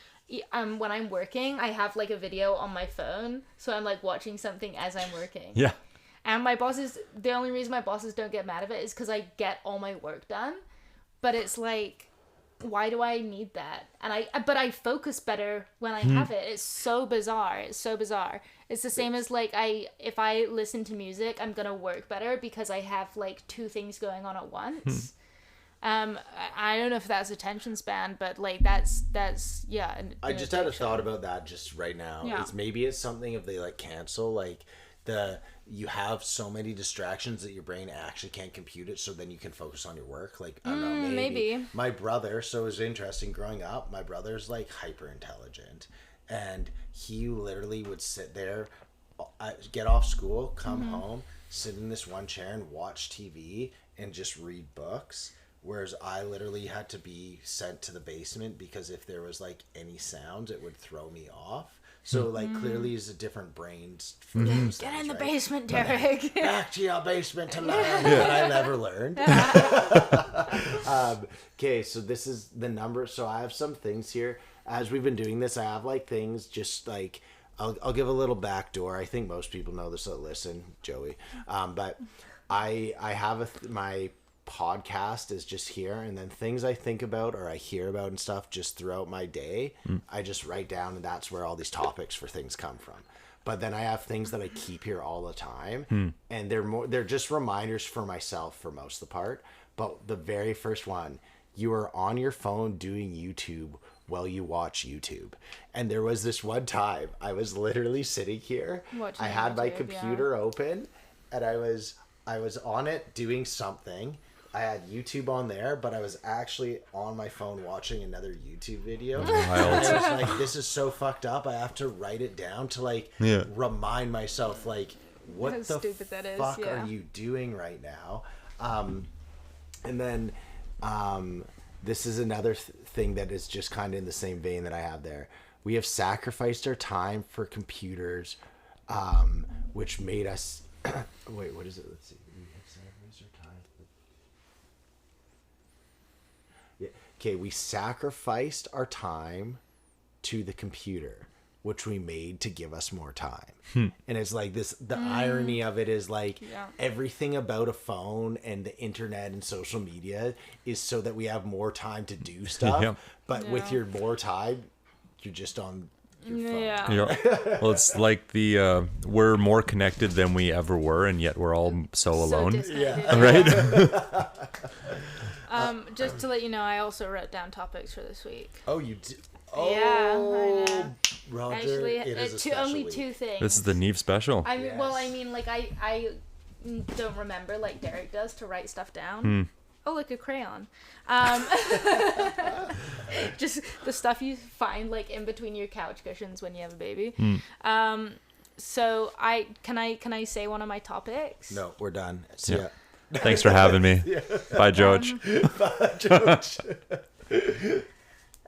when I'm working, I have like a video on my phone, so I'm like watching something as I'm working. Yeah. And the only reason my bosses don't get mad at it is because I get all my work done. But it's like, why do I need that? And I focus better when I have it. It's so bizarre. It's the same as like if I listen to music, I'm gonna work better because I have like two things going on at once. I don't know if that's attention span, but like that's I just had a thought about that just right now. Yeah. Maybe it's something if they like cancel like you have so many distractions that your brain actually can't compute it, so then you can focus on your work. Like I don't know, maybe my brother. So it was interesting growing up. My brother's like hyper intelligent, and he literally would sit there, get off school, come home, sit in this one chair and watch TV and just read books. Whereas I literally had to be sent to the basement because if there was like any sounds, it would throw me off. So like clearly is a different brains for those Get things, in the right? basement, Derek. Back to your basement to learn what I never learned. Okay, so this is the number. So I have some things here. As we've been doing this, I have like things just like I'll give a little backdoor. I think most people know this. So listen, Joey. But I have my podcast is just here, and then things I think about or I hear about and stuff just throughout my day, I just write down, and that's where all these topics for things come from. But then I have things that I keep here all the time, and they're just reminders for myself for most of the part. But the very first one, you are on your phone doing YouTube while you watch YouTube. And there was this one time I was literally sitting here, Watching I had my YouTube, computer open, and I was on it doing something. I had YouTube on there, but I was actually on my phone watching another YouTube video. And I was like, this is so fucked up. I have to write it down to like remind myself like, what the fuck are you doing right now? And then this is another thing that is just kind of in the same vein that I have there. We have sacrificed our time for computers, which made us... Wait, what is it? Let's see. We have sacrificed our time. Okay, we sacrificed our time to the computer, which we made to give us more time. And it's like this, the irony of it is like everything about a phone and the internet and social media is so that we have more time to do stuff. But with your more time, you're just on Yeah. Well, it's like the we're more connected than we ever were, and yet we're all so alone. Disconnected. Right? Just to let you know, I also wrote down topics for this week. Oh, you did? Yeah, I Oh, know. Roger, Actually, it is a special only week. 2 things. This is the Neve special. I mean, well, I Yes. mean, like I don't remember like Derek does to write stuff down. Oh, look, a crayon. Just the stuff you find like in between your couch cushions when you have a baby. So can I say one of my topics? No, we're done. See Yeah. ya. Thanks for having me. Bye, George. Bye, George.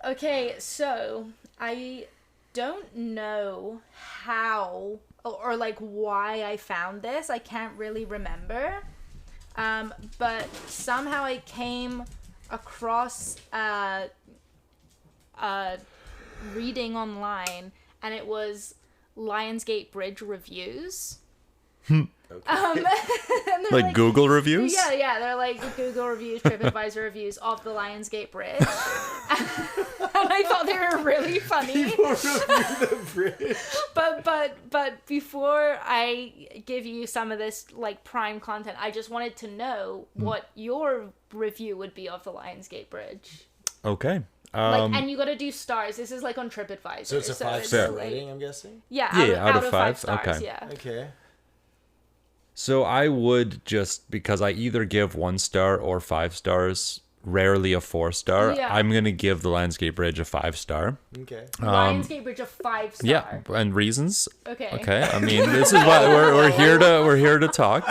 Okay, so I don't know how or like why I found this. I can't really remember. But somehow I came across reading online, and it was Lionsgate Bridge reviews. And they're Like Google reviews? Yeah, they're like Google reviews, TripAdvisor reviews of the Lionsgate Bridge. And I thought they were really funny. The bridge. But before I give you some of this like prime content, I just wanted to know what your review would be of the Lionsgate Bridge. Okay. And you got to do stars. This is like on TripAdvisor. So it's a 5-star like- rating, I'm guessing? Yeah, out of of 5 5? stars. Okay. Yeah. Okay. So I would just, because I either give 1 star or 5 stars, rarely a 4-star, Yeah. I'm going to give the Lionsgate Bridge a 5-star. Okay. Lionsgate Bridge a 5-star. Yeah, and reasons. Okay. Okay, I mean, this is what we're here to talk.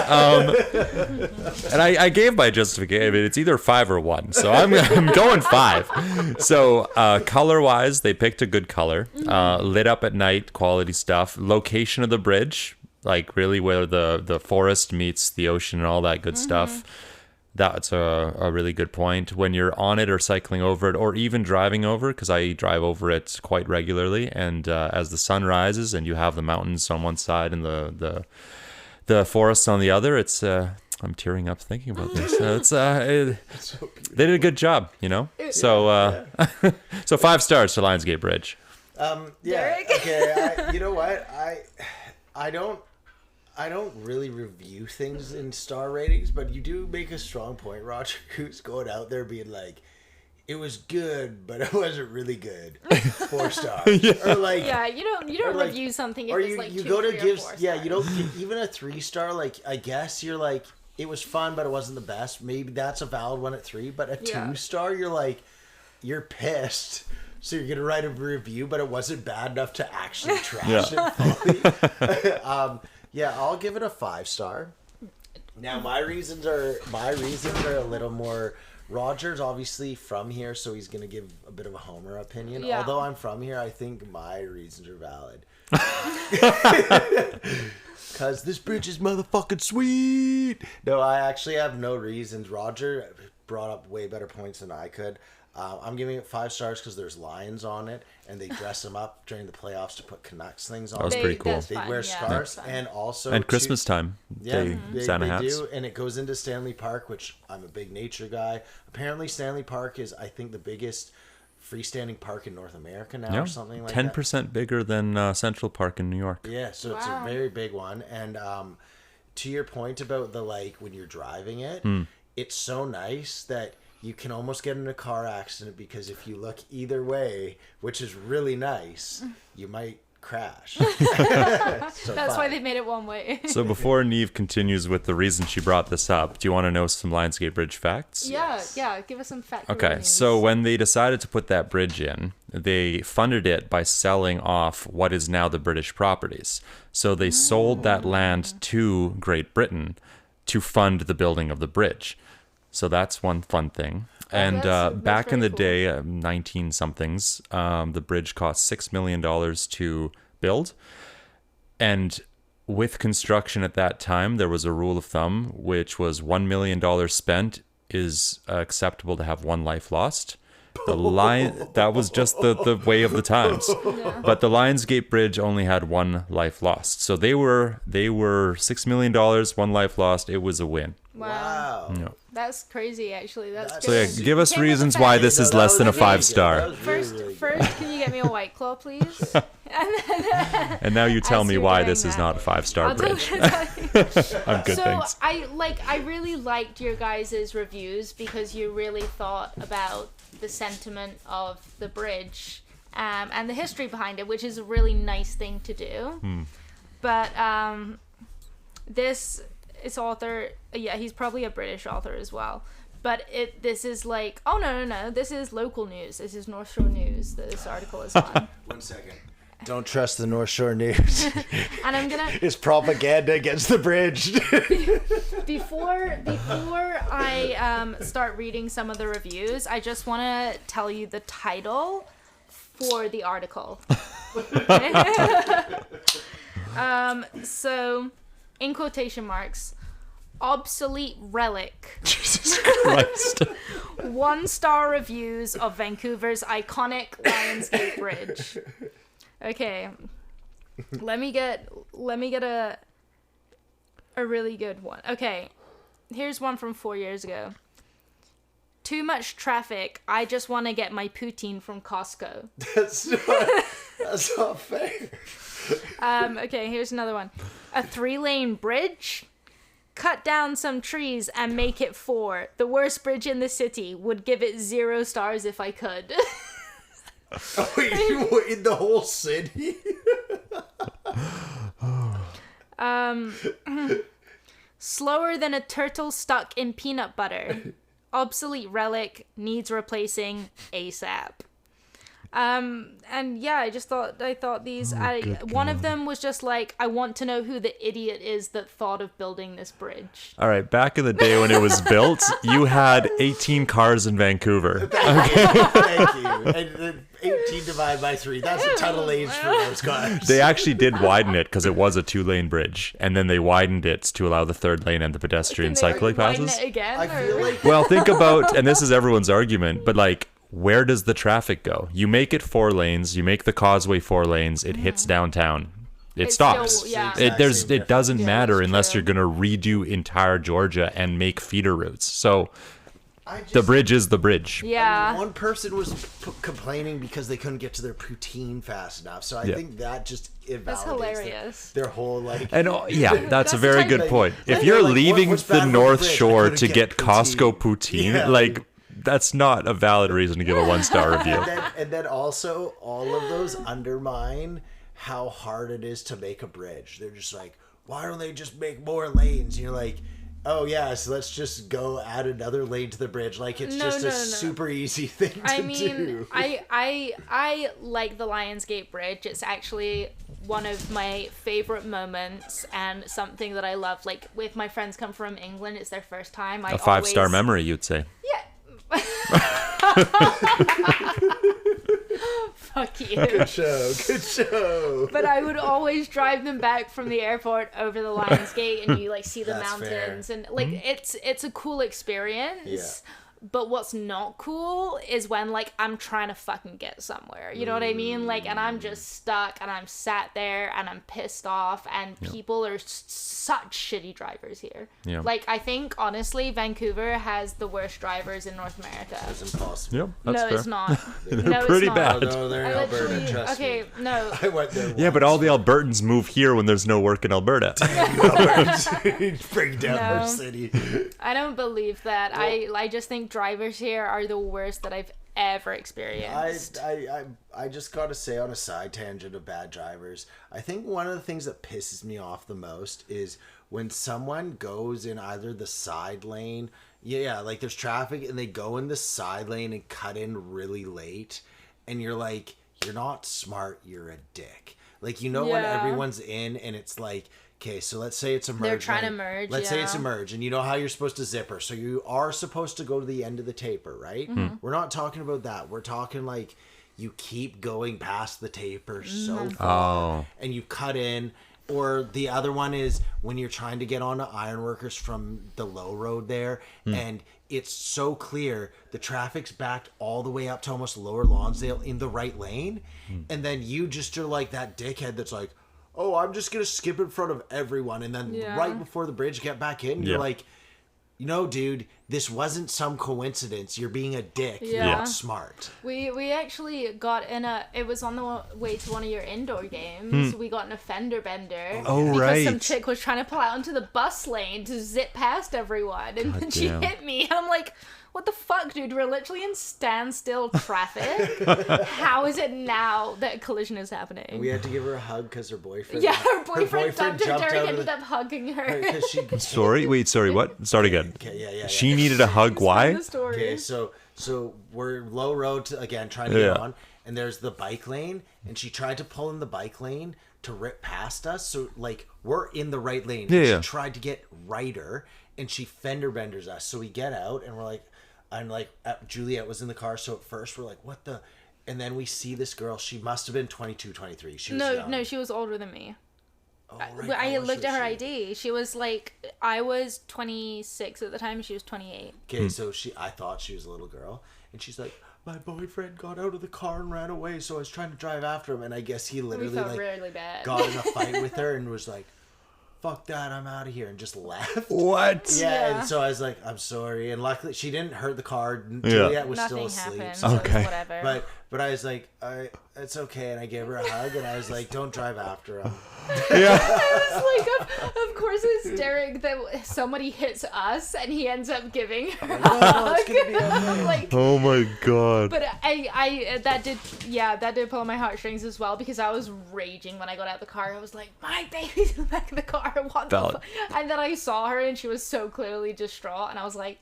And I gave my justification. It's either 5 or 1, so I'm going 5. So color wise, they picked a good color. Lit up at night, quality stuff. Location of the bridge, like really where the forest meets the ocean and all that good stuff. That's a really good point. When you're on it or cycling over it or even driving over, because I drive over it quite regularly, and as the sun rises and you have the mountains on one side and the forests on the other, it's I'm tearing up thinking about this. They did a good job, you know. So so 5 stars to Lionsgate Bridge. Yeah. Derek? Okay. You know what? I don't really review things in star ratings, but you do make a strong point, Roger, who's going out there being like, it was good, but it wasn't really good. 4 stars. Or like, Yeah, you don't like- review something if or it's you, like you 2, go to 3, or give, 4 yeah, stars. you don't give, even a 3-star, like, I guess you're like, it was fun, but it wasn't the best. Maybe that's a valid one at 3, but a Yeah. 2-star, you're like, you're pissed. So you're gonna write a review, but it wasn't bad enough to actually trash it fully. Yeah, I'll give it a 5-star. Now my reasons are a little more. Roger's obviously from here, so he's gonna give a bit of a Homer opinion. Yeah. Although I'm from here, I think my reasons are valid. Cause this bridge is motherfucking sweet. No, I actually have no reasons. Roger brought up way better points than I could. I'm giving it 5 stars because there's lions on it, and they dress them up during the playoffs to put Canucks things on. That was pretty cool. that's They fun, wear yeah, scarves, that's fun. and also And Christmas time, Yeah, Santa they hats. do, and it goes into Stanley Park, which I'm a big nature guy. Apparently, Stanley Park is, I think, the biggest freestanding park in North America now, or something like 10% bigger than Central Park in New York. that. Yeah, so it's a Wow. very big one. And to your point about the like when you're driving it, it's so nice that you can almost get in a car accident because if you look either way, which is really nice, you might crash. So That's why fun. they made it one way. So before Neve continues with the reason she brought this up, do you want to know some Lionsgate Bridge facts? Yeah, give us some fact. Okay, so when they decided to put that bridge in, they funded it by selling off what is now the British properties. So they sold that land to Great Britain to fund the building of the bridge. So that's one fun thing. And that's back in very the cool. day, 19-somethings, the bridge cost $6 million to build. And with construction at that time, there was a rule of thumb, which was $1 million spent is acceptable to have 1 life lost. The line that was just the way of the times. But the Lionsgate Bridge only had 1 life lost. So they were $6 million, 1 life lost. It was a win. Wow. Wow. That's crazy, actually. That's That's- So yeah, good. give us Came with reasons the why fact- this is No, less that than a was really good. 5-star. That was really, First, really good. first, can you get me a White Claw, please? And now you tell As me you're why doing this is that, not a 5-star I'll tell bridge. you- On good So things. I really liked your guys' reviews because you really thought about the sentiment of the bridge and the history behind it, which is a really nice thing to do. But this author, yeah, he's probably a British author as well. But this is like, oh no, this is local news. This is North Shore News that this article is on. 1 second. Don't trust the North Shore News. And I'm gonna It's propaganda against the bridge. before I start reading some of the reviews, I just want to tell you the title for the article. So, in quotation marks, obsolete relic. Jesus Christ. 1-star reviews of Vancouver's iconic Lionsgate Bridge. Okay, let me get a really good one. Okay, here's one from 4 years ago. Too much traffic. I just want to get my poutine from Costco. That's not fair. Okay, here's another one. A 3-lane bridge? Cut down some trees and make it 4. The worst bridge in the city. Would give it 0 stars if I could. Wait, in the whole city? Slower than a turtle stuck in peanut butter. Obsolete relic, needs replacing ASAP. And yeah, I thought these, one of them was just like, I want to know who the idiot is that thought of building this bridge. All right, back in the day when it was built, you had 18 cars in Vancouver. Thank you. And then 18 divided by 3. That's a ton of lanes for those cars. They actually did widen it because it was a 2-lane bridge, and then they widened it to allow the 3rd lane and the pedestrian cycling Widen passes. it again? I feel like Well, think about, and this is everyone's argument, but like, where does the traffic go? You make it 4 lanes, you make the causeway 4 lanes, it hits downtown. It It's stops. still- yeah. It doesn't Yeah, matter that's unless true. you're going to redo entire Georgia and make feeder routes. So just, the bridge is the bridge. Yeah. one person was complaining because they couldn't get to their poutine fast enough. So I Yeah. think that just That's invalidates hilarious. their whole like. And yeah, that's a the very type good of- point. If like, you're like, leaving what's the bad about the North bridge? I Shore couldn't to get get Costco poutine, Yeah. like that's not a valid reason to give a 1-star review. And then also all of those undermine how hard it is to make a bridge. They're just like, why don't they just make more lanes? And you're like, oh yeah, so let's just go add another lane to the bridge. Like it's No, just no, a no. super easy thing to I mean, do. I like the Lionsgate Bridge. It's actually one of my favorite moments and something that I love. Like, if my friends come from England, it's their first time. A 5-star always... memory, you'd say. Yeah. Fuck you. Good show. But I would always drive them back from the airport over the Lions Gate, and you like see the That's mountains, fair. and like it's a cool experience. Yeah. But what's not cool is when like I'm trying to fucking get somewhere. You know what I mean? Like, and I'm just stuck, and I'm sat there, and I'm pissed off, and people are such shitty drivers here. Yeah. Like, I think honestly, Vancouver has the worst drivers in North America. That's impossible. Yep, that's No, fair. it's not. They're No, it's pretty not. bad. No, they're in I Alberta, literally- trust okay, me. no. I went there Yeah, but all the Albertans move here when there's no work in Alberta. bring down our No. city. I don't believe that. I just think drivers here are the worst that I've ever experienced. I just gotta say, on a side tangent of bad drivers, I think one of the things that pisses me off the most is when someone goes in either the side lane, like there's traffic and they go in the side lane and cut in really late, and you're like, you're not smart, you're a dick. Like, when Yeah. everyone's in and it's like, okay, so let's say it's a merge. They're trying to lane. merge, Let's say it's a yeah. merge, and you know how you're supposed to zipper. So you are supposed to go to the end of the taper, right? We're not talking about that. We're talking like you keep going past the taper so far, and you cut in. Or the other one is when you're trying to get onto Ironworkers from the low road there, and it's so clear the traffic's backed all the way up to almost Lower Lonsdale in the right lane, and then you just are like that dickhead that's like, oh, I'm just gonna skip in front of everyone, and then Yeah. right before the bridge get back in, you're Yeah. like, dude, this wasn't some coincidence. You're being a dick. You're Yeah. not smart. We actually got it was on the way to one of your indoor games. We got in a fender bender. Oh, because right. some chick was trying to pull out onto the bus lane to zip past everyone. And then she damn. hit me. And I'm like, what the fuck, dude? We're literally in standstill traffic. How is it now that a collision is happening? We had to give her a hug because her boyfriend. Yeah, her boyfriend dumped her. jumped Derek out of ended the- up hugging her. Because she. Sorry, what? Start again. Okay, yeah. She needed a hug. Explain Why? the story. Okay, so we're low road to, again, trying to get Yeah. on, and there's the bike lane, and she tried to pull in the bike lane to rip past us. So like we're in the right lane. Yeah, She yeah. tried to get righter, and she fender benders us. So we get out, and we're like, Juliet was in the car. So at first we're like, what the? And then we see this girl. She must have been 22, 23. She was young. No, she was older than me. Oh, right. I How old looked was at her she? ID. She was like, I was 26 at the time. She was 28. Okay, so I thought she was a little girl, and she's like, my boyfriend got out of the car and ran away, so I was trying to drive after him, and I guess he We literally felt like really bad. got in a fight with her and was like, fuck that, I'm out of here, and just left. What? Yeah, Yeah. and so I was like, I'm sorry, and luckily she didn't hurt the car. Juliet was Nothing still asleep. happened. So, So Okay. it's whatever. but I was like, it's okay, and I gave her a hug, and I was like, don't drive after him. Yeah. I was like, of course it's Derek that somebody hits us and he ends up giving her a Oh, it's gonna be hug. okay. Like, Oh my god. but that did pull on my heartstrings as well, because I was raging when I got out of the car. I was like, my baby's in the back of the car. What the Valid. fuck? And then I saw her and she was so clearly distraught, and I was like,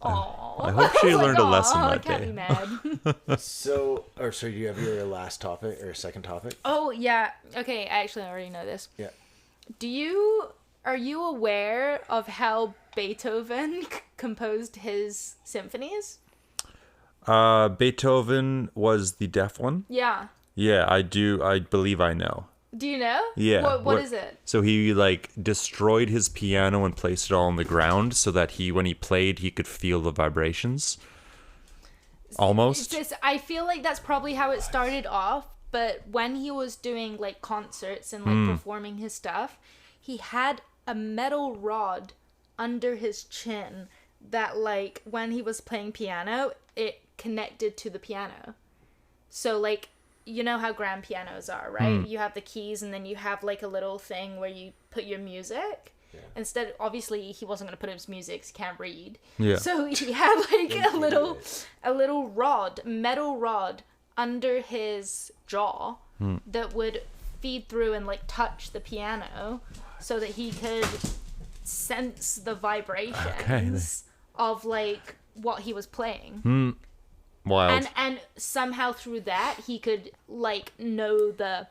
oh. I hope she learned a lesson I that can't day. be mad. So do you have your last topic or second topic? Oh yeah. Okay, actually I already know this. Yeah. Are you aware of how Beethoven composed his symphonies? Beethoven was the deaf one? Yeah. Yeah, I do. I believe I know. Do you know? Yeah. What is it? So he like destroyed his piano and placed it all on the ground so that when he played, he could feel the vibrations. Almost. I feel like that's probably how it started off, but when he was doing like concerts and like performing his stuff, he had a metal rod under his chin that like when he was playing piano, it connected to the piano. So like, you know how grand pianos are, right? You have the keys and then you have like a little thing where you put your music. Yeah. Instead, obviously, he wasn't going to put his music 'cause he can't read. Yeah. So he had like a little metal rod under his jaw that would feed through and like touch the piano so that he could sense the vibrations of like what he was playing. Wild. And somehow through that he could like know the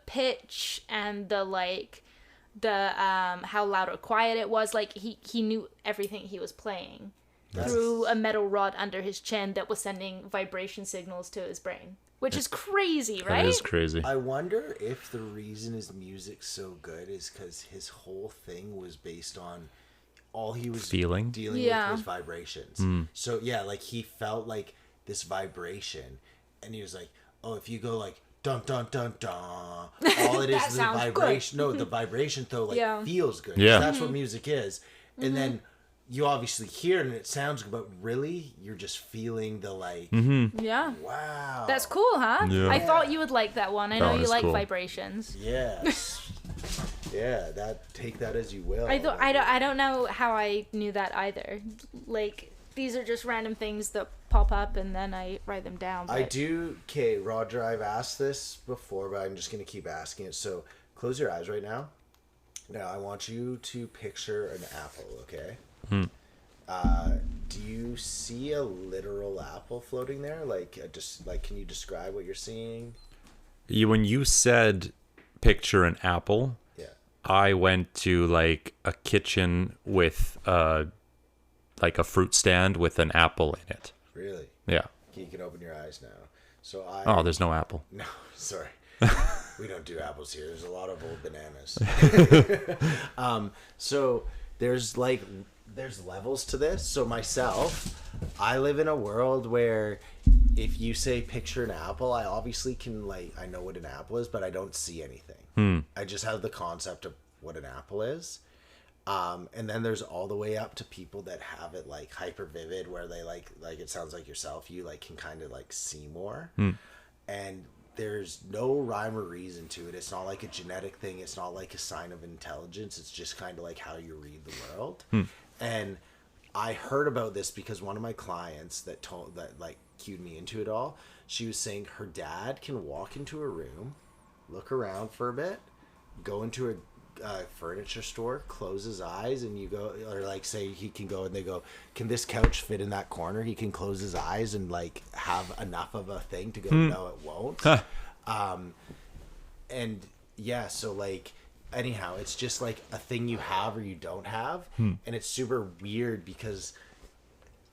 pitch and the like the how loud or quiet it was. Like he knew everything he was playing through a metal rod under his chin that was sending vibration signals to his brain, which is crazy, right? That is crazy. I wonder if the reason his music's so good is because his whole thing was based on all he was Feeling? dealing Yeah. with was vibrations. So yeah, like he felt like this vibration, and he was like, "Oh, if you go like dun dun dun dun, all it is That is the sounds vibration. No, the vibration though like Yeah. feels good. Yeah. That's what music is. And then you obviously hear it and it sounds good, but really you're just feeling the like, Yeah. wow, That's cool, huh? Yeah. I thought you would like that one. I That know one you is like cool. vibrations. Yes. Yeah, take that as you will. I don't know how I knew that either. Like, these are just random things that pop up and then I write them down. But... I do. Okay, Roger, I've asked this before, but I'm just going to keep asking it. So close your eyes right now. Now, I want you to picture an apple, okay? Do you see a literal apple floating there? Can you describe what you're seeing? When you said picture an apple, Yeah. I went to like a kitchen with like a fruit stand with an apple in it. Really? Yeah. You can open your eyes now. So Oh, there's no apple. No, sorry. We don't do apples here. There's a lot of old bananas. So there's levels to this. So myself, I live in a world where if you say picture an apple, I obviously can I know what an apple is, but I don't see anything. I just have the concept of what an apple is. And then there's all the way up to people that have it like hyper vivid, where they like it sounds like yourself. You like can kind of like see more, and there's no rhyme or reason to it. It's not like a genetic thing. It's not like a sign of intelligence. It's just kind of like how you read the world. And I heard about this because one of my clients that cued me into it all. She was saying her dad can walk into a room, look around for a bit, go into a furniture store, close his eyes, and you go, or like say he can go and they go, can this couch fit in that corner? He can close his eyes and like have enough of a thing to go, no, it won't. And yeah, so like anyhow, it's just like a thing you have or you don't have, and it's super weird because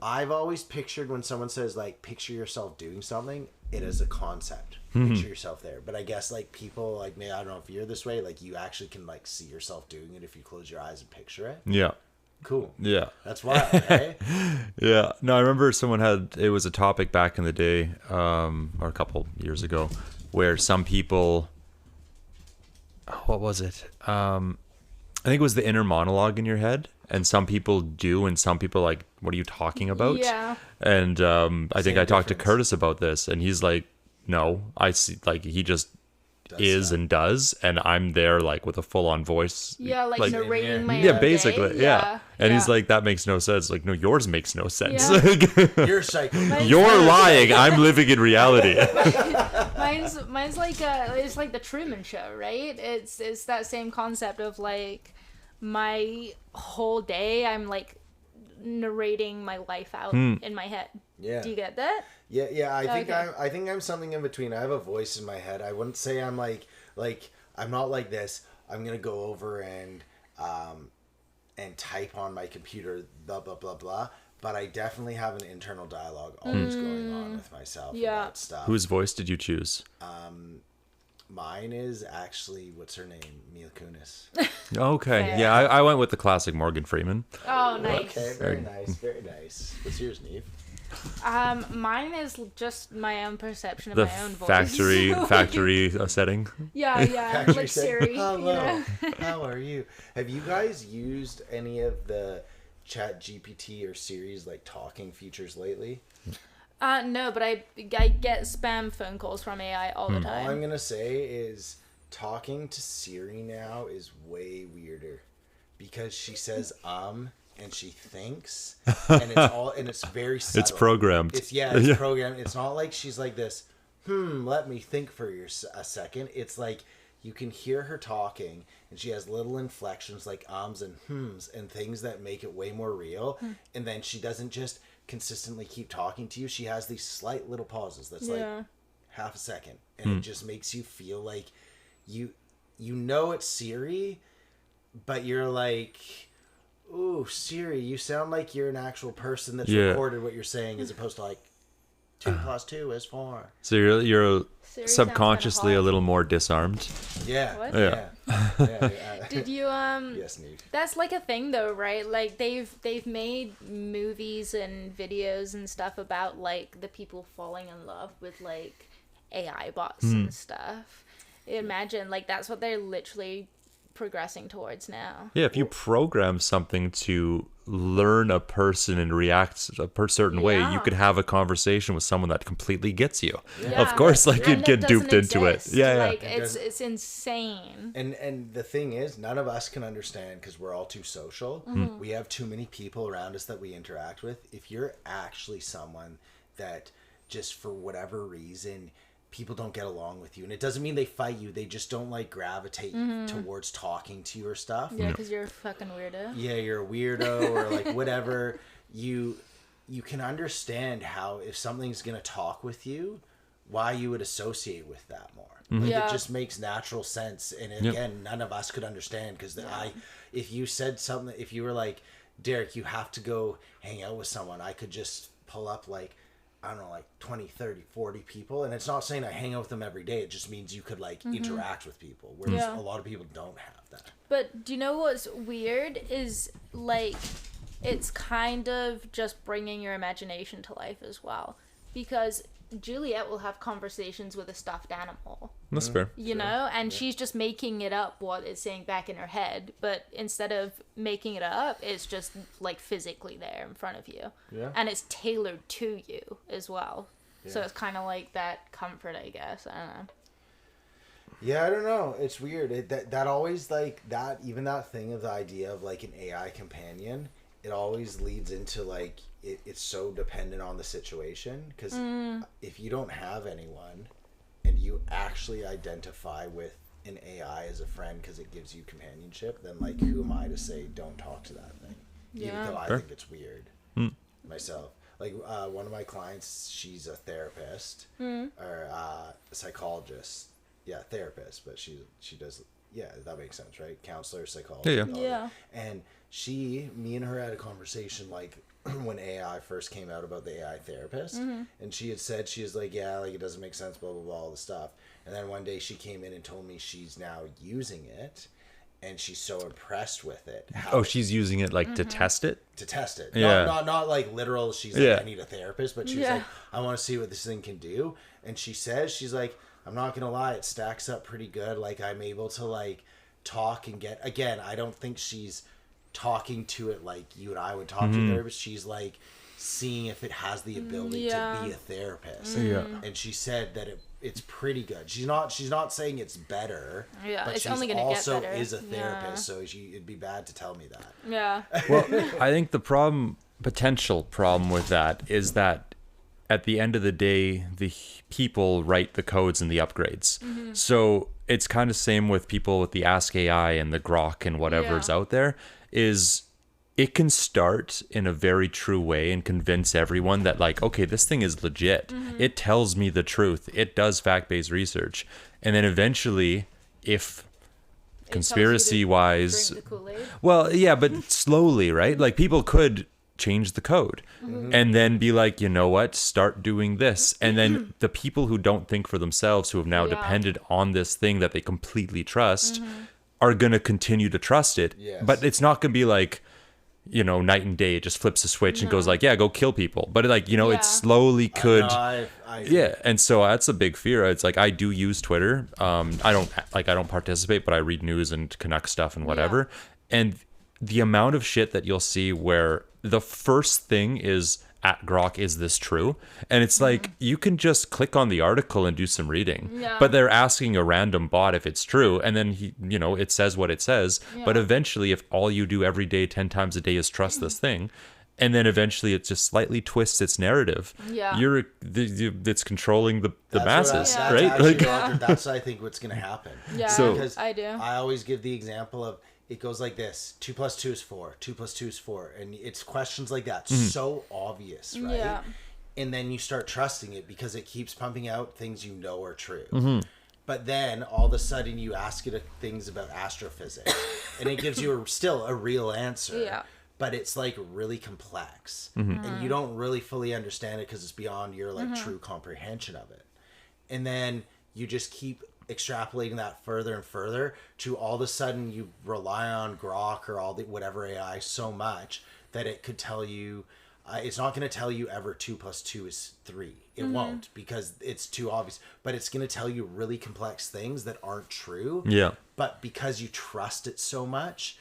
I've always pictured when someone says like picture yourself doing something, it is a concept. Picture yourself there. But I guess like people like me, I don't know if you're this way, like you actually can like see yourself doing it if you close your eyes and picture it. Yeah. Cool. Yeah. That's wild, right? Yeah. No, I remember someone it was a topic back in the day, or a couple years ago, where some people, what was it? I think it was the inner monologue in your head. And some people do, and some people like, what are you talking about? Yeah. And I think I talked to difference. Curtis about this, and he's like, no, I see, like, he just is and does, and I'm there, like, with a full-on voice. Yeah, like narrating my yeah, own basically, day. yeah. And he's like, that makes no sense. Like, no, yours makes no sense. Yeah. You're psycho. You're lying. I'm living in reality. Mine's like it's like the Truman Show, right? It's that same concept of like my whole day I'm like narrating my life out in my head. Yeah. Do you get that? Yeah. I think Okay. I'm something in between. I have a voice in my head. I wouldn't say I'm like I'm not like this. I'm gonna go over and type on my computer blah blah blah blah. But I definitely have an internal dialogue always going on with myself. Yeah. About stuff. Whose voice did you choose? Mine is actually, what's her name? Mila Kunis. Okay. Fair. Yeah, I went with the classic Morgan Freeman. Oh, nice. Okay, very nice, very nice. What's yours, Neve? Mine is just my own perception of The my own voice. factory setting. Yeah, Factory like said, Siri. hello, You know? how are you? Have you guys used any of the Chat GPT or Siri's like talking features lately? No, but I get spam phone calls from AI all the All time. I'm gonna say is talking to Siri now is way weirder because she says and she thinks and it's very subtle. It's programmed. It's programmed. It's not like she's like this. Let me think for a second. It's like you can hear her talking, and she has little inflections like ums and hms and things that make it way more real. And then she doesn't just consistently keep talking to you. She has these slight little pauses that's like half a second, and it just makes you feel like you know it's Siri, but you're like, ooh, Siri, you sound like you're an actual person that's recorded what you're saying, as opposed to like 2 + 2 is 4. So you're Siri subconsciously sounds a little more disarmed. Yeah. What? Yeah. Did you Yes, Neve. That's like a thing though, right? Like they've made movies and videos and stuff about like the people falling in love with like AI bots and stuff. Imagine like that's what they're literally progressing towards now. Yeah, if you program something to learn a person and react a certain way, you could have a conversation with someone that completely gets you. Yeah. Of course, like you'd And get it duped doesn't into exist. it. Yeah, Like yeah. it's insane. And the thing is, none of us can understand because we're all too social. We have too many people around us that we interact with. If you're actually someone that just for whatever reason people don't get along with you, and it doesn't mean they fight you, they just don't like gravitate towards talking to you or stuff. Yeah, because you're a fucking weirdo. Yeah, you're a weirdo or like whatever. You can understand how if something's gonna talk with you, why you would associate with that more. Like, it just makes natural sense. And again, none of us could understand because if you said something, if you were like, Derek, you have to go hang out with someone, I could just pull up like, I don't know, like 20, 30, 40 people. And it's not saying I hang out with them every day. It just means you could like interact with people. Whereas a lot of people don't have that. But do you know what's weird is like it's kind of just bringing your imagination to life as well. because Juliet will have conversations with a stuffed animal, That's fair. you know, and she's just making it up what it's saying back in her head, but instead of making it up, it's just like physically there in front of you. Yeah. And it's tailored to you as well. Yeah. So it's kind of like that comfort, I guess. I don't know. Yeah, I don't know. It's weird. That always, like, that, even that thing of the idea of, like, an AI companion, it always leads into, like, it's so dependent on the situation. Because if you don't have anyone and you actually identify with an AI as a friend because it gives you companionship, then, like, who am I to say don't talk to that thing? Yeah. Even though I think it's weird myself. Like, one of my clients, she's a therapist or a psychologist. Yeah, therapist, but she does, yeah, that makes sense, right? Counselor, psychologist. Yeah. And me and her had a conversation, like, when AI first came out about the AI therapist. And she had said, she was like, yeah, like, it doesn't make sense, blah, blah, blah, all the stuff. And then one day she came in and told me she's now using it. And she's so impressed with it. She's using it, like, to test it? To test it. Yeah. Not like literal, she's like, I need a therapist, but she's like, I want to see what this thing can do. And she says, she's like, I'm not going to lie, it stacks up pretty good. Like, I'm able to, like, talk and get... Again, I don't think she's talking to it like you and I would talk to a therapist. She's, like, seeing if it has the ability to be a therapist. And she said that it's pretty good. She's not saying it's better. Yeah, but it's only going to get better. Also is a therapist, so it'd be bad to tell me that. Yeah. Well, I think the potential problem with that is that at the end of the day, the people write the codes and the upgrades. So it's kind of same with people with the Ask AI and the Grok and whatever's out there, is it can start in a very true way and convince everyone that, like, okay, this thing is legit. It tells me the truth. It does fact-based research. And then eventually, if conspiracy-wise... Well, yeah, but slowly, right? Like, people could change the code and then be like, you know what, start doing this. And then the people who don't think for themselves, who have now depended on this thing that they completely trust, are going to continue to trust it. But it's not going to be like, you know, night and day. It just flips a switch and goes like, yeah, go kill people. But like, you know, it slowly could. And so that's a big fear. It's like, I do use Twitter. I don't participate, but I read news and Canuck stuff and whatever. And the amount of shit that you'll see where the first thing is at Grok, is this true? And it's like, you can just click on the article and do some reading, but they're asking a random bot if it's true. And then it says what it says. But eventually, if all you do every day, 10 times a day is trust this thing, and then eventually it just slightly twists its narrative, it's controlling the masses, right? That's, I think, what's going to happen. Because I do. I always give the example of, it goes like this: 2 + 2 is 4. 2 + 2 is 4, and it's questions like that, so obvious, right? Yeah. And then you start trusting it because it keeps pumping out things you know are true. But then all of a sudden you ask it things about astrophysics, and it gives you still a real answer. Yeah. But it's like really complex, and you don't really fully understand it because it's beyond your like true comprehension of it. And then you just keep extrapolating that further and further to all of a sudden you rely on Grok or all the whatever AI so much that it could tell you it's not going to tell you ever 2 + 2 is 3. It won't, because it's too obvious, but it's going to tell you really complex things that aren't true. But because you trust it so much,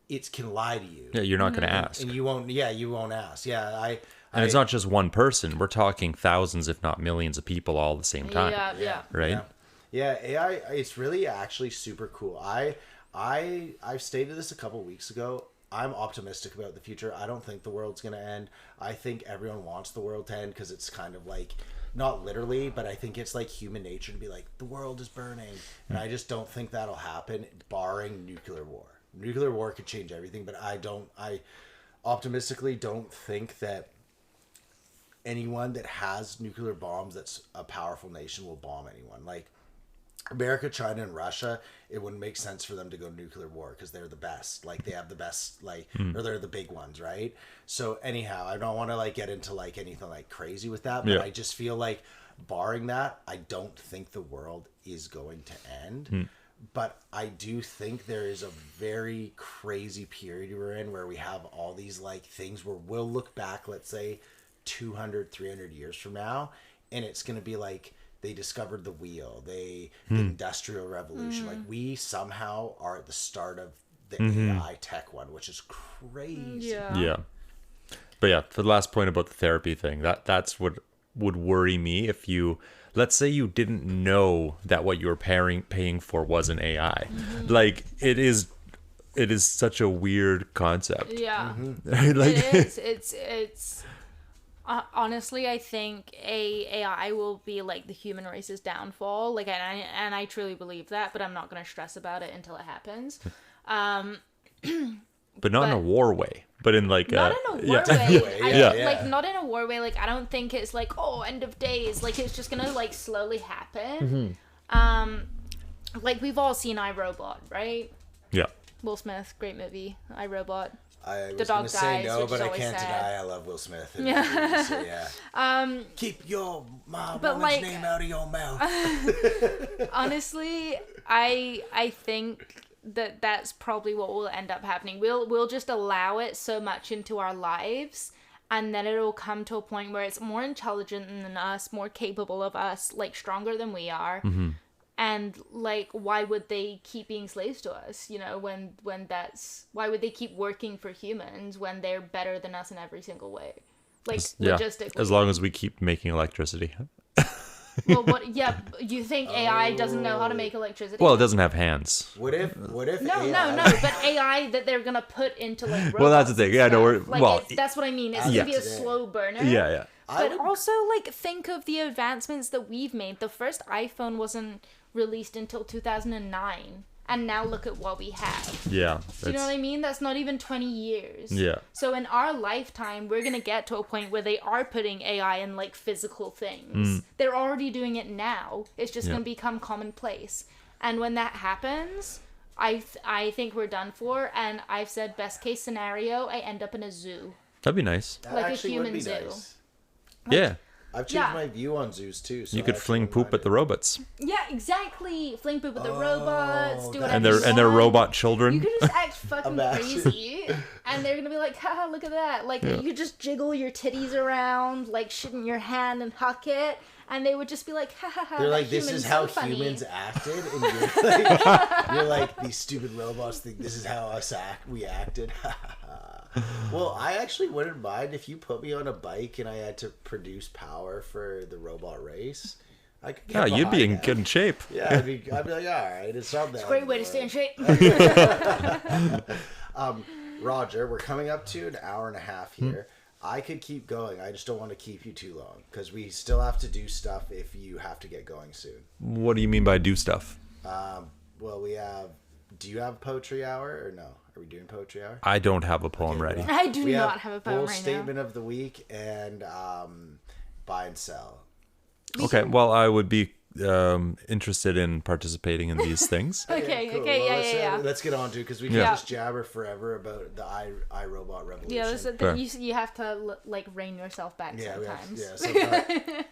it can lie to you. You're not going to ask, and you won't ask. And it's not just one person. We're talking thousands, if not millions of people all at the same time. Right? Yeah, AI, it's really actually super cool. I've stated this a couple weeks ago. I'm optimistic about the future. I don't think the world's going to end. I think everyone wants the world to end because it's kind of like, not literally, but I think it's like human nature to be like, the world is burning. And I just don't think that'll happen, barring nuclear war. Nuclear war could change everything, but I optimistically don't think that anyone that has nuclear bombs that's a powerful nation will bomb anyone. Like, America, China, and Russia, it wouldn't make sense for them to go nuclear war because they're the best. Like, they have the best, like, or they're the big ones, right? So, anyhow, I don't want to, like, get into, like, anything, like, crazy with that, but I just feel like, barring that, I don't think the world is going to end. But I do think there is a very crazy period we're in where we have all these, like, things where we'll look back, let's say, 200, 300 years from now, and it's going to be like they discovered the wheel, the industrial revolution. Like we somehow are at the start of the AI tech one, which is crazy. Yeah. But yeah, for the last point about the therapy thing, that's what would worry me if you, let's say you didn't know that what you were paying for was an AI. Like it is such a weird concept. Yeah. Like It is. It's honestly, I think AI will be like the human race's downfall. Like, and I truly believe that, but I'm not going to stress about it until it happens. but not in a war way, but in like not in a war way. Like not in a war way. Like I don't think it's like, oh, end of days. Like it's just gonna like slowly happen. Like we've all seen iRobot, right? Yeah. Will Smith, great movie. iRobot. I The was dog going to say dies, no, which but is I always can't sad. deny I love Will Smith. So, yeah. Keep your But, woman's like, name out of your mouth. Honestly, I think that's probably what will end up happening. We'll just allow it so much into our lives, and then it'll come to a point where it's more intelligent than us, more capable of us, like stronger than we are. And like, why would they keep being slaves to us? You know, when that's, why would they keep working for humans when they're better than us in every single way? Like logistically. As long as we keep making electricity. Well, what? Yeah, you think AI doesn't know how to make electricity? Well, it doesn't have hands. What if No, AI... no, but AI that they're gonna put into like robots. Well, that's the thing. Yeah, no, we're like, that's what I mean. It's gonna be a today. slow burner. Yeah. But also, like, think of the advancements that we've made. The first iPhone wasn't released until 2009, and now look at what we have. Yeah. Do you know what I mean? That's not even 20 years. Yeah. So in our lifetime, we're gonna get to a point where they are putting AI in like physical things. They're already doing it now. It's just gonna become commonplace. And when that happens, I think we're done for. And I've said best case scenario, I end up in a zoo. That'd be nice. That like a actually would human be zoo. nice. Yeah. I've changed my view on zoos too. So You could fling poop at the robots. Yeah, exactly. Fling poop with the robots. Do that- whatever And their you want. robot children. You could just act fucking Imagine. crazy, and they're gonna be like, haha, look at that. Like, you could just jiggle your titties around, like, shit in your hand and huck it, and they would just be like, ha ha ha. They're that like, this human's is how so funny. humans acted, and you're like, these stupid robots think this is how we acted. Well, I actually wouldn't mind if you put me on a bike and I had to produce power for the robot race. I could get You'd be in behind that. good shape. Yeah, I'd be like, all right, it's not that. Great way to stay in shape. Roger, we're coming up to an hour and a half here. I could keep going. I just don't want to keep you too long because we still have to do stuff if you have to get going soon. What do you mean by do stuff? Well, we have. Do you have poetry hour or no? Are we doing poetry hour? I don't have a poem ready. I do We not have a poem bold right statement of the week and buy and sell. Okay, well, I would be interested in participating in these things. now. Okay, Cool. okay, Well, yeah. Let's get on to it because we can just jabber forever about the iRobot revolution. Yeah, Fair. you have to like rein yourself back Yeah, sometimes.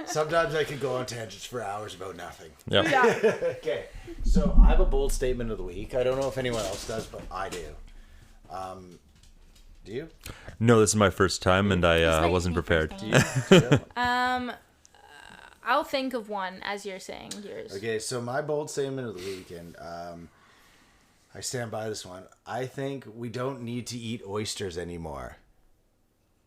sometimes I could go on tangents for hours about nothing. Yeah. Yeah. Okay, so I have a bold statement of the week. I don't know if anyone else does, but I do. Do you? No, this is my first time, and I wasn't prepared. Do you? I'll think of one as you're saying yours. Okay, so my bold statement of the week, and I stand by this one. I think we don't need to eat oysters anymore.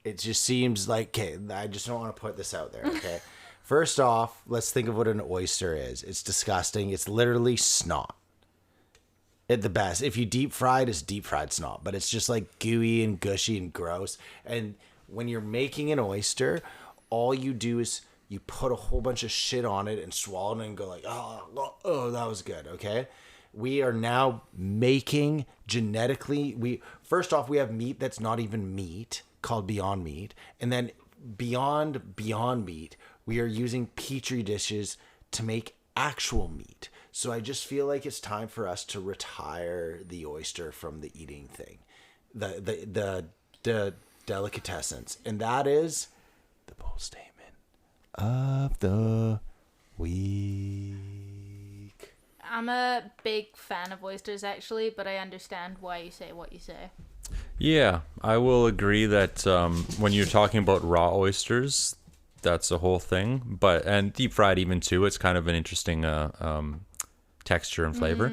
It just seems like, okay, I just don't want to put this out there, okay? First off, let's think of what an oyster is. It's disgusting. It's literally snot. At the best. If you deep fried, it's deep fried snot, but it's just like gooey and gushy and gross. And when you're making an oyster, all you do is you put a whole bunch of shit on it and swallow it and go like, oh, that was good, okay? We are now making genetically, first off, we have meat that's not even meat called Beyond Meat. And then beyond meat, we are using petri dishes to make actual meat. So I just feel like it's time for us to retire the oyster from the eating thing, the delicatessens, and that is the bold statement of the week. I'm a big fan of oysters, actually, but I understand why you say what you say. Yeah, I will agree that when you're talking about raw oysters, that's a whole thing. And deep fried even too, it's kind of an interesting texture and flavor.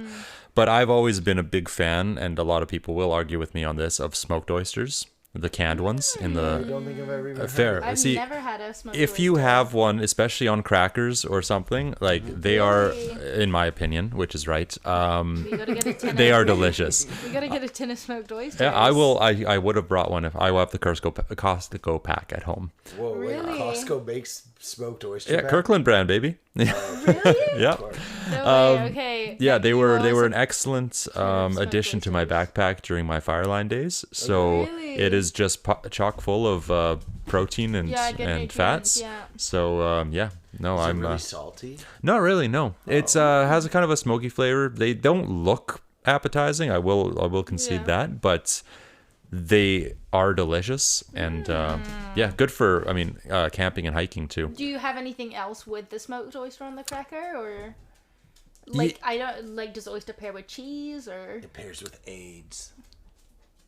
But I've always been a big fan, and a lot of people will argue with me on this, of smoked oysters. The canned ones in I the don't think I've ever even fair. I've See, never had a smoked if you oyster. have one, especially on crackers or something, like they are, Really? in my opinion, which is right, We gotta get a tin they of, are delicious. We gotta get a tin of smoked oysters. Yeah, I will. I would have brought one if I will have the Costco pack at home. Whoa, wait, Really? Costco makes smoked oyster. Yeah, back? Kirkland brand, baby. Really? Yeah. No way. Okay. Yeah, they were You an excellent smoked addition to my oysters. backpack during my Fireline days. So Really? it is just chock full of protein and Yeah, good and nutrients, fats. yeah. So yeah, no, Is it I'm really salty? not really. No, it's has a kind of a smoky flavor. They don't look appetizing. I will concede Yeah. that, but they are delicious and yeah, good for camping and hiking too. Do you have anything else with the smoked oyster on the cracker, or like I don't like? Does oyster pair with cheese or? It pairs with AIDS.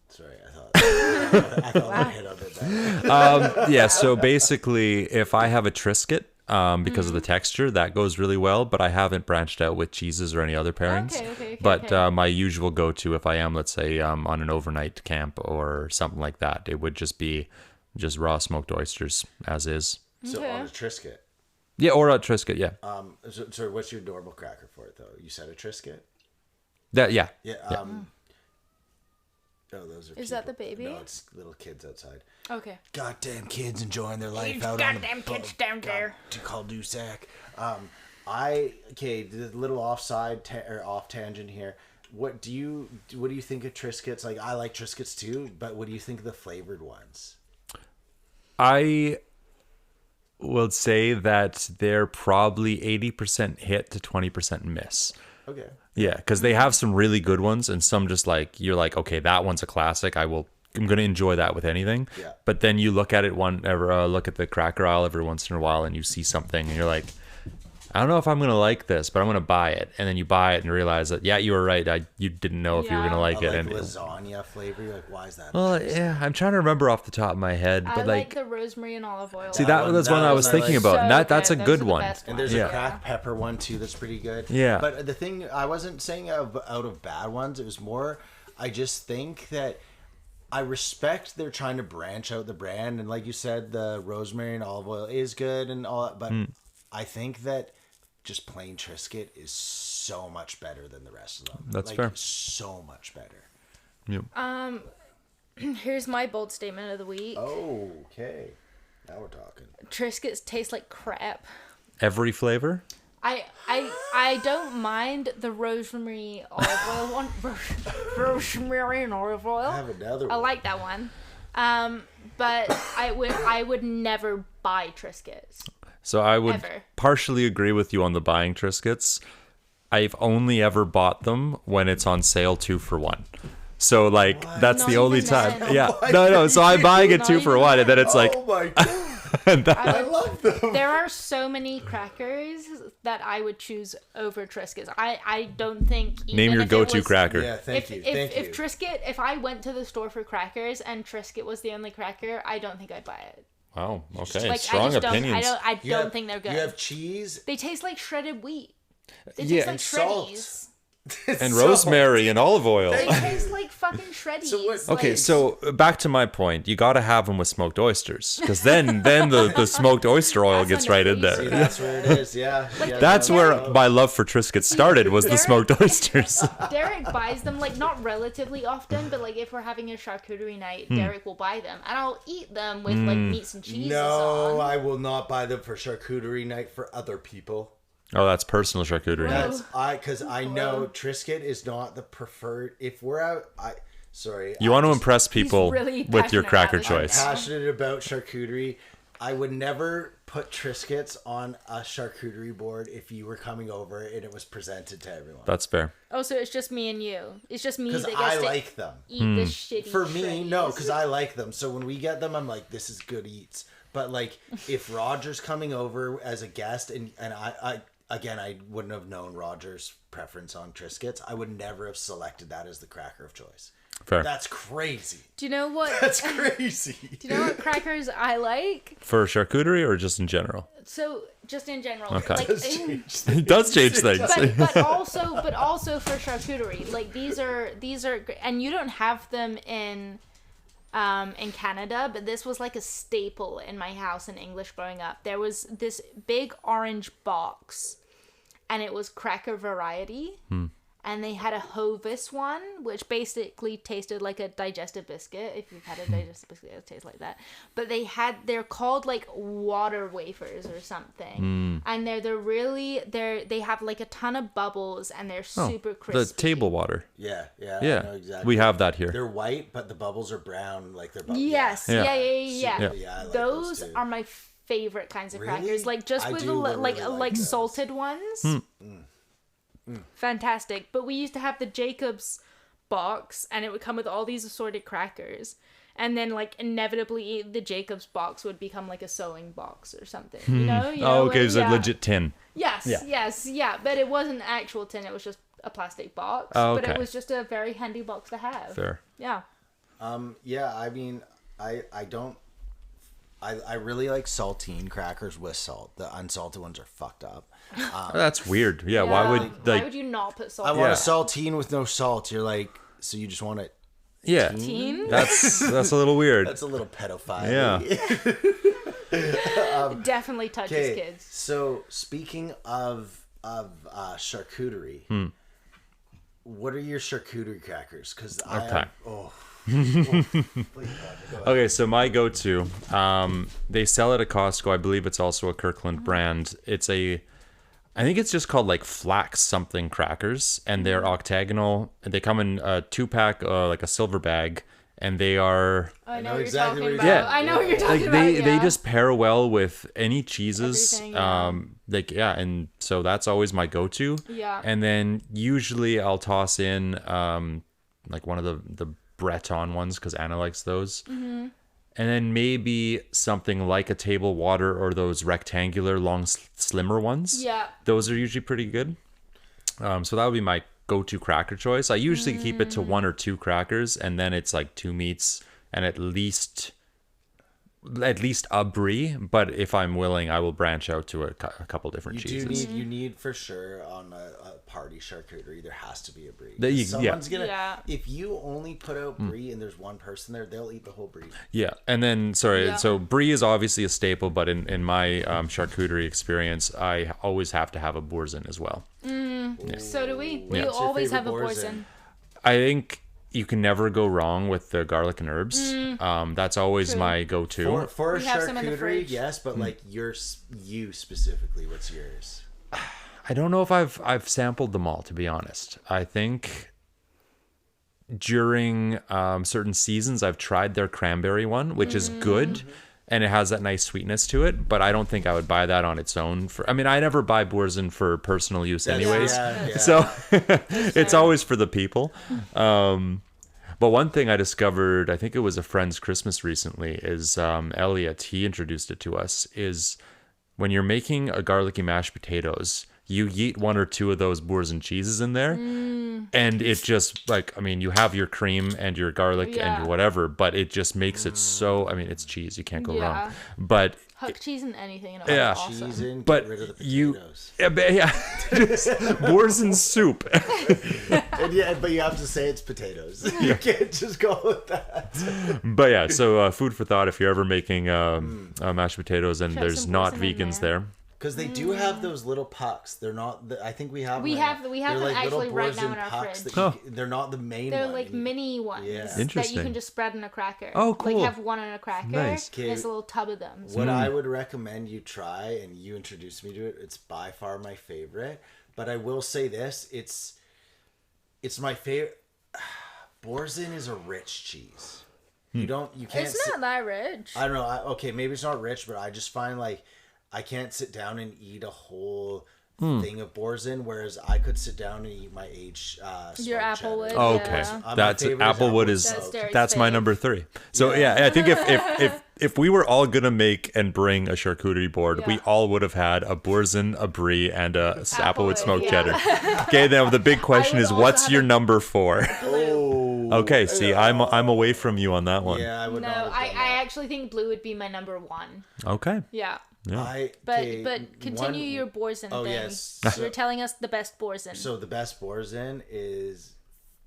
Sorry, I thought I hit on it there. Yeah, so basically, if I have a Triscuit, because of the texture, that goes really well, but I haven't branched out with cheeses or any other pairings. Okay, But okay. my usual go-to, if I am, let's say, on an overnight camp or something like that, it would just be just raw smoked oysters, as is. So Okay. on a Triscuit. Yeah, or a Triscuit, yeah. So what's your normal cracker for it though? You said a Triscuit. Yeah. Yeah. Oh, those are. Is that the baby? No, it's little kids outside. Okay. Goddamn kids enjoying their life These out on the goddamn kids down there. To call Dusac. The little off tangent here. What do you think of Triscuits? Like, I like Triscuits too, but what do you think of the flavored ones? I would say that they're probably 80% hit to 20% miss. Okay. Yeah, because they have some really good ones, and some just like you're like, okay, that one's a classic. I'm gonna enjoy that with anything. Yeah. But then you look at it look at the cracker aisle every once in a while, and you see something, and you're like, I don't know if I'm gonna like this, but I'm gonna buy it. And then you buy it and realize that you were right. You didn't know if you were gonna Yeah. like it. Like And lasagna flavor. You're like, why is that? well, yeah, I'm trying to remember off the top of my head, I but like the rosemary and olive oil. see that that one- was that one I one was I thinking like. about, and So that's a good. good Those are the one. best And there's Yeah. a cracked pepper one too that's pretty good. Yeah. But the thing, I wasn't saying out of bad ones. It was more, I just think that I respect they're trying to branch out the brand. And like you said, the rosemary and olive oil is good and all that. But I think that just plain Triscuit is so much better than the rest of them. That's like, fair. So much better. Here's my bold statement of the week. Oh, okay. Now we're talking. Triscuits taste like crap. Every flavor. I don't mind the rosemary olive oil one. Rosemary and olive oil. I have another I one. like that one. But I would never buy Triscuits. So I would Ever. partially agree with you on the buying Triscuits. I've only ever bought them when it's on sale 2 for 1. So like that's Not the only even time. then. Yeah. No. So I'm buying it Not 2 for even 1, and then it's like Oh my god. I love them. There are so many crackers that I would choose over Triscuits. I don't think even name your if it go-to was- cracker. Yeah, thank you. If Triscuit, if I went to the store for crackers and Triscuit was the only cracker, I don't think I'd buy it. Wow. Okay. Like Strong I just opinions. I You don't have- think they're good. You have cheese They taste like shredded wheat. They Yeah, taste like and salt. shreddies. And rosemary and olive oil. They taste like fucking shreddies. So what- Okay, Nice. so back to my point. You got to have them with smoked oysters, because then the smoked oyster oil That's gets when right it in tastes See, there. that's where it is. Yeah. Yeah, That's no, where no. my love for Triscuits started, was the smoked oysters. Derek buys them like not relatively often, but like if we're having a charcuterie night, Derek will buy them and I'll eat them with like meats and cheeses No, on. I will not buy them for charcuterie night for other people. Oh, that's personal charcuterie. That's because I know Triscuit is not the preferred. If we're out, You want to impress people really with your passionate cracker about it. choice. passionate about charcuterie. I would never put Triscuits on a charcuterie board if you were coming over and it was presented to everyone. That's fair. Oh, so it's just me and you. It's just me that Because gets I to like them. eat the shitty For me, no, shreddies. because I like them. So when we get them, I'm like, this is good eats. But like, if Roger's coming over as a guest, and I again, I wouldn't have known Roger's preference on Triscuits, I would never have selected that as the cracker of choice. Fair. That's crazy. Do you know what? That's crazy. Do you know what crackers I like? For charcuterie or just in general? So just in general, Okay. like, It does change things. but also for charcuterie, like these are, and you don't have them in Canada, but this was like a staple in my house in English growing up. There was this big orange box, and it was cracker variety. And they had a Hovis one, which basically tasted like a digestive biscuit. If you've had a digestive biscuit, it tastes like that. But they're called like water wafers or something. And they have like a ton of bubbles, and they're super crispy. The table water. Yeah. Yeah. I know exactly. We have that here. They're white, but the bubbles are brown, like they're bubbles. Yes. Yeah. Yeah. Yeah, I like those too. are my favorite kinds of Really? crackers. Like just I with do really like like those. salted ones. Fantastic. But we used to have the Jacobs box, and it would come with all these assorted crackers. And then, like, inevitably, the Jacobs box would become like a sewing box or something. You know? Oh, okay. where- It's a legit tin. Yes, Yeah. yes, yeah. But it wasn't actual tin. It was just a plastic box. Oh, But okay. it was just a very handy box to have. Fair. Yeah. Yeah, I mean, I really like saltine crackers with salt. The unsalted ones are fucked up. That's weird. Yeah. Why Why would you not put salt? I want Yeah. a saltine with no salt. You're like, so you just want it. Yeah. Teen? That's a little weird. That's a little pedophile. Yeah. Definitely touches Okay, kids. so speaking of charcuterie, what are your charcuterie crackers? Because Okay. please, God, go ahead. Okay, so my go-to, they sell it at Costco. I believe it's also a Kirkland brand. I think it's just called like flax something crackers, and they're octagonal. They come in a 2-pack, like a silver bag, and they are I know know what exactly you're what talking you're about. Yeah. I know what you're talking like about. they Yeah. just pair well with any cheeses. Everything, yeah. And so that's always my go-to. Yeah. And then usually I'll toss in like one of the Breton ones because Anna likes those. Mm-hmm. And then maybe something like a table water or those rectangular, long, slimmer ones. Yeah. Those are usually pretty good. So that would be my go-to cracker choice. I usually keep it to 1 or 2 crackers, and then it's like 2 meats and at least a brie. But if I'm willing, I will branch out to a couple different cheeses. You need for sure on a party charcuterie. There has to be a brie. Yeah. Someone's gonna. Yeah. If you only put out brie and there's one person there, they'll eat the whole brie. Yeah, and then Yeah. so brie is obviously a staple, but in my charcuterie experience, I always have to have a boursin as well. So do we. We What's your always have a favorite boursin. I think you can never go wrong with the garlic and herbs. That's always True. my go-to. For a We have some in the charcuterie, fridge. yes, but like you specifically, what's yours? I don't know if I've sampled them all, to be honest. I think during certain seasons I've tried their cranberry one, which is good, and it has that nice sweetness to it. But I don't think I would buy that on its own. I never buy boursin for personal use, anyways. Yeah. So it's always for the people. But one thing I discovered, I think it was a friend's Christmas recently, is Elliot, he introduced it to us, is when you're making a garlicky mashed potatoes, you yeet 1 or 2 of those boursin cheeses in there, and it just, you have your cream and your garlic and Yeah. your whatever, but it just makes it so, it's cheese, you can't go Yeah. wrong. But Huck cheese and anything. And Yeah. awesome. Cheese in, But get rid of the you- potatoes. just boursin soup. But you have to say it's potatoes. You can't just go with that. But yeah, so food for thought if you're ever making mashed potatoes and Shove there's some not boursin in vegans there. there. Because they do have those little pucks. They're not. I think we have. We them. have They're them actually little right now boursin in our pucks fridge. that they're not the main They're one. like mini ones Yeah. that you Interesting. can just spread in a cracker. Oh, cool. Like have one in a cracker. Nice. And there's a little tub of them. What I would recommend you try, and you introduced me to it. It's by far my favorite. But I will say this: it's my favorite. Boursin is a rich cheese. You can't. It's not that rich. I don't know. Okay, maybe it's not rich, but I just find like I can't sit down and eat a whole thing of boursin, whereas I could sit down and eat my aged Your smoked Applewood. cheddar. Oh, Yeah. okay. My That's favorite is Applewood is That's Derek's that's my fave. number 3. So yeah, I think if we were all gonna make and bring a charcuterie board, we Yeah. all would have had a boursin, a brie, and a Applewood Applewood, smoked yeah. cheddar. Okay, now the big question would is, also what's have your a- number 4? Oh, Okay, see, I'm away from you on that one. Yeah, I would No, not. have I done that. actually think blue would be my number one. Okay. Yeah. But Continue your Borzen Oh thing. yes. You're telling us the best Borzen. So the best Borzen is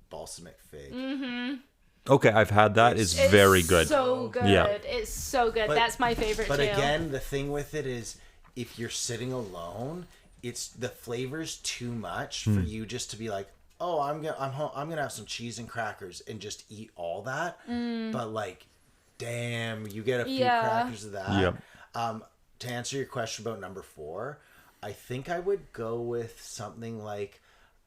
balsamic fig. Okay, I've had that. It's very good. So good. Yeah. It's so good. But- That's my favorite But too. again, the thing with it is, if you're sitting alone, it's the flavor's too much for you just to be like, oh, I'm gonna have some cheese and crackers and just eat all that. But like, damn, you get a few crackers of that. Yep. To answer your question about number 4, I think I would go with something like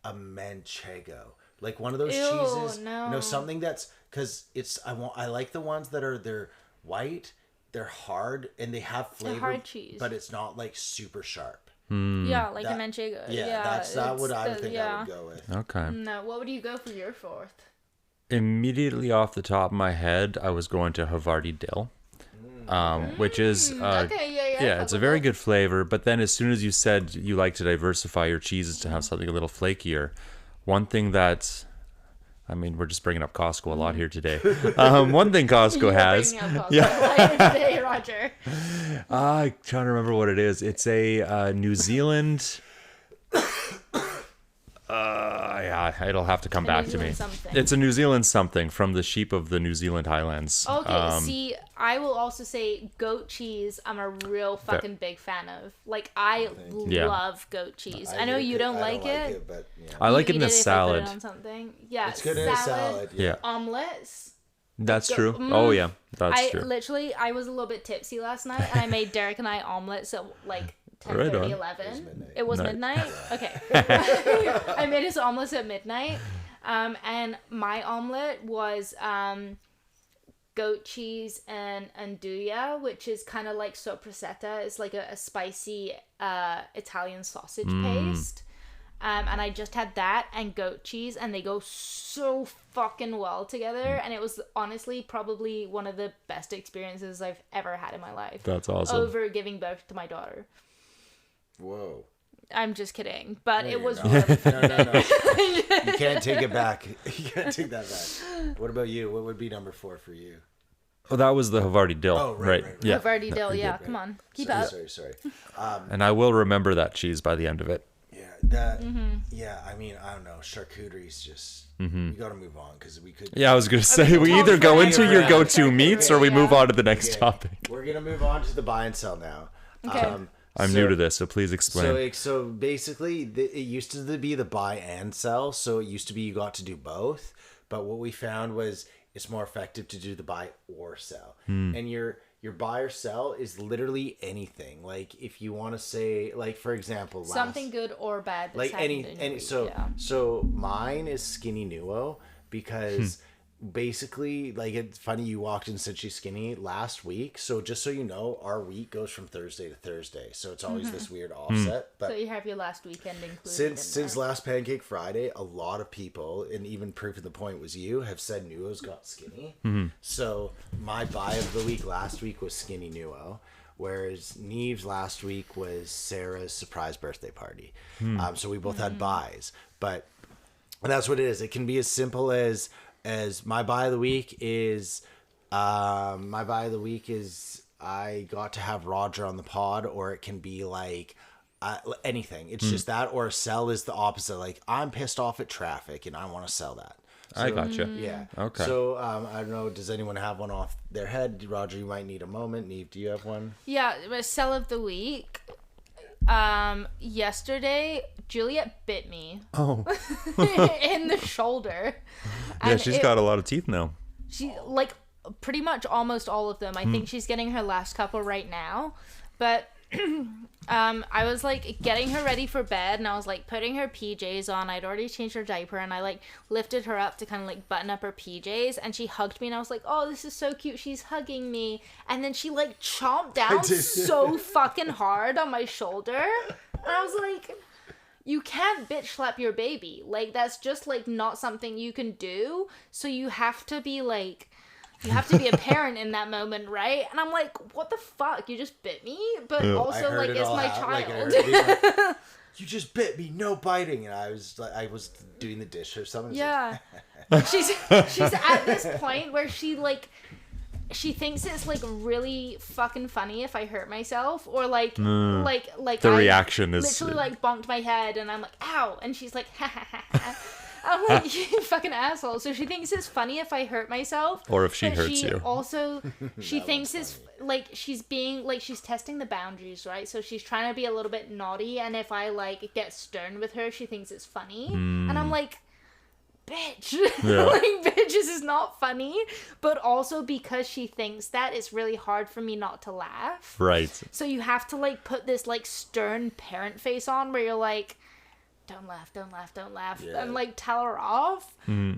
a manchego, like one of those Ew, cheeses. no. Something that's because I like the ones that they're white, they're hard, and they have flavor. hard cheese. But it's not like super sharp. Yeah, like That- a manchego. Yeah, that's what I would think I yeah. would go with. Okay. No, what would you go for your 4th? Immediately off the top of my head, I was going to Havarti dill, which is Okay, yeah. it's a very good flavor. But then, as soon as you said you like to diversify your cheeses to have something a little flakier, one thing that, I mean, we're just bringing up Costco a lot here today. One thing Costco has, Today, Roger. I'm trying to remember what it is. It's a New Zealand. Yeah, it'll have to come back to me. Something. It's a New Zealand something from the sheep of the New Zealand Highlands. Okay, see, I will also say goat cheese. I'm a real fucking big fan of. Like, I love goat cheese. I know you don't like it. But yeah. I like it in eat a if I put salad. it on something. Yeah, It's good in a salad. Yeah, Omelets. that's true. Oh yeah, that's true. I was a little bit tipsy last night, and I made Derek and I omelets at like 10:30, Right on. 11. It was Nice. midnight? Okay. I made his omelets at midnight. And my omelet was goat cheese and andouille, which is kind of like soppressata. It's like a spicy Italian sausage paste. And I just had that and goat cheese, and they go so fucking well together. And it was honestly probably one of the best experiences I've ever had in my life. That's awesome. Over giving birth to my daughter. Whoa. I'm just kidding, but No, it you're was not. really No. You can't take it back. You can't take that back. What about you? What would be number 4 for you? Oh, that was the Havarti dill. Oh, right. Yeah. Havarti dill. Yeah, come on, keep up. Sorry. And I will remember that cheese by the end of it. Yeah, that. Yeah, I mean, I don't know. Charcuterie's just. We got to move on because we could. Yeah, I was gonna say we we can either talk go forever into your about go-to charcuterie, meats or we move yeah. on to the next Okay, topic. We're gonna move on to the buy and sell now. Okay. I'm new to this, so please explain. So basically, it used to be the buy and sell. So it used to be you got to do both. But what we found was it's more effective to do the buy or sell. And your buy or sell is literally anything. Like if you want to say, like for example, Something good or bad. That's like happened any in your week, so yeah. so mine is skinny nuo because basically, like, it's funny you walked in and said she's skinny last week. So just so you know, our week goes from Thursday to Thursday, so it's always this weird offset. But So you have your last weekend included. since last Pancake Friday, a lot of people, and even proof of the point was you, have said Nuo's got skinny. So my buy of the week last week was skinny Nuo, whereas Neve's last week was Sarah's surprise birthday party. So we both had buys, but and that's what it is. It can be as simple as my buy of the week is I got to have Roger on the pod, or it can be like anything. It's just that, or sell is the opposite. Like, I'm pissed off at traffic and I want to sell that. So, I gotcha. Yeah. Okay. So I don't know. Does anyone have one off their head? Roger, you might need a moment. Neve, do you have one? Yeah, the sell of the week. Yesterday, Juliet bit me. Oh. In the shoulder. Yeah, And she's got a lot of teeth now. She, like, pretty much almost all of them. I think she's getting her last couple right now. But I was like getting her ready for bed, and I was like putting her PJs on. I'd already changed her diaper, and I like lifted her up to kind of like button up her PJs, and she hugged me, and I was like, oh, this is so cute, she's hugging me. And then she like chomped down so fucking hard on my shoulder, and I was like, you can't bitch slap your baby. Like, that's just like not something you can do. So you have to be like, you have to be a parent in that moment, right? And I'm like, what the fuck? You just bit me? But also, like, it's my child. you just bit me, no biting. And I was doing the dish or something. Yeah. she's at this point where she thinks it's like really fucking funny if I hurt myself, or like the reaction is literally like bonked my head and I'm like, ow, and she's like, ha ha ha ha. I'm like, you fucking asshole. So she thinks it's funny if I hurt myself, or if she hurts she you. Also, she thinks it's like she's being like, she's testing the boundaries, right? So she's trying to be a little bit naughty, and if I like get stern with her, she thinks it's funny, and I'm like, bitch. Yeah. Like, bitch, this is not funny. But also because she thinks that, it's really hard for me not to laugh. Right. So you have to like put this like stern parent face on where you're like, don't laugh, don't laugh, don't laugh, and like tell her off.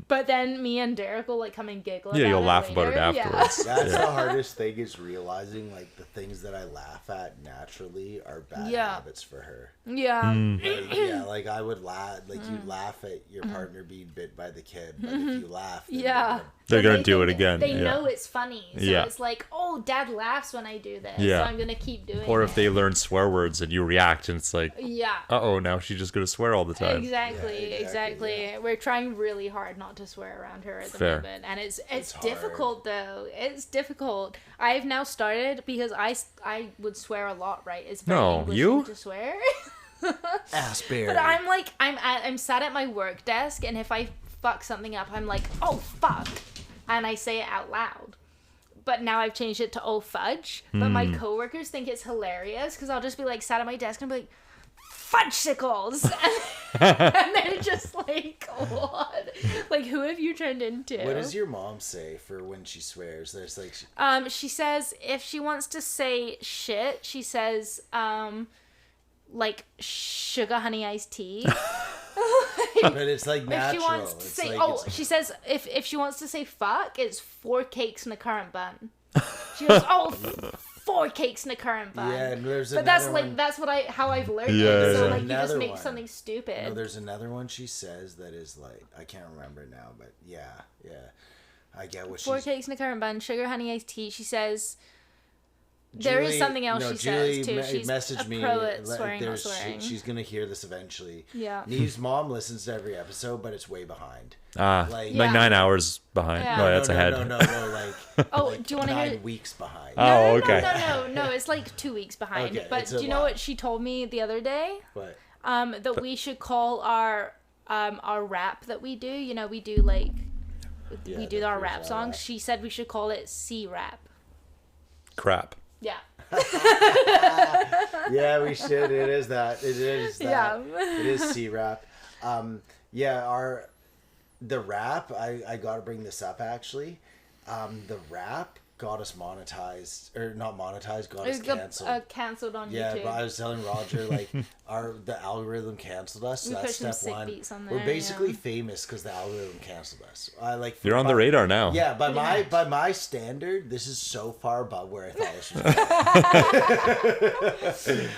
But then me and Derek will like come and giggle. Yeah, about you'll it laugh later. about it afterwards. That's the hardest thing, is realizing like the things that I laugh at naturally are bad habits for her. Yeah. Like, like I would laugh, like you laugh at your partner being bit by the kid, but if you laugh, then they're gonna They do it think again. They know it's funny, so Yeah. it's like, oh, Dad laughs when I do this, Yeah. so I'm gonna keep doing it. Or if they learn swear words and you react, and it's like, Yeah. now she's just gonna swear all the time. Exactly, Yeah, exactly. yeah. We're trying really hard not to swear around her at the Fair. moment, and it's hard. difficult though. It's difficult. I've now started, because I would swear a lot, right? It's very No, English you? thing to swear. ass bear. But I'm like, I'm sat at my work desk, and if I fuck something up, I'm like, oh fuck, and I say it out loud. But now I've changed it to oh fudge. But my coworkers think it's hilarious, because I'll just be like sat at my desk and be like, fudgesicles, and they're just like, what? Like, who have you turned into? What does your mom say for when she swears? There's like, She says if she wants to say shit, she says like sugar honey iced tea. but it's like natural. If she wants to It's say, like, she says if she wants to say fuck, it's 4 cakes and a currant bun. She goes, 4 cakes and a currant bun. Yeah, and there's but that's another like one. that's how I've learned Yeah, it. So yeah. like you just Another make one. something stupid. No, there's another one she says that is like, I can't remember it now, but yeah, I get what 4 she's. cakes and a currant bun, sugar honey iced tea. She says. There is something else she says too. She's messaged a me. pro at swearing, not there's- swearing. she's gonna hear this eventually. Yeah. Neve's mom listens to every episode, but it's way behind. Like Yeah. 9 hours behind. Yeah. No, that's no, ahead. No, like. Oh, like do you want to 9 hear? weeks behind. Oh, No, okay. No, it's like 2 weeks behind. Okay, But it's a do you know lot. what she told me the other day? But That we should call our rap that we do. You know, we do like we do the our rap freestyle songs. rap. She said we should call it C rap. Crap. Yeah. yeah, we should. It is that. It is that. Yeah. It is C-rap. The rap, I gotta bring this up actually. The rap got us monetized, or not monetized, got us canceled. Canceled on Yeah, YouTube. but I was telling Roger, like, the algorithm canceled us, so We that's put some step sick one. beats on We're there, basically yeah. famous because the algorithm canceled us. You're on the radar now. Yeah, by my standard, this is so far above where I thought it should be.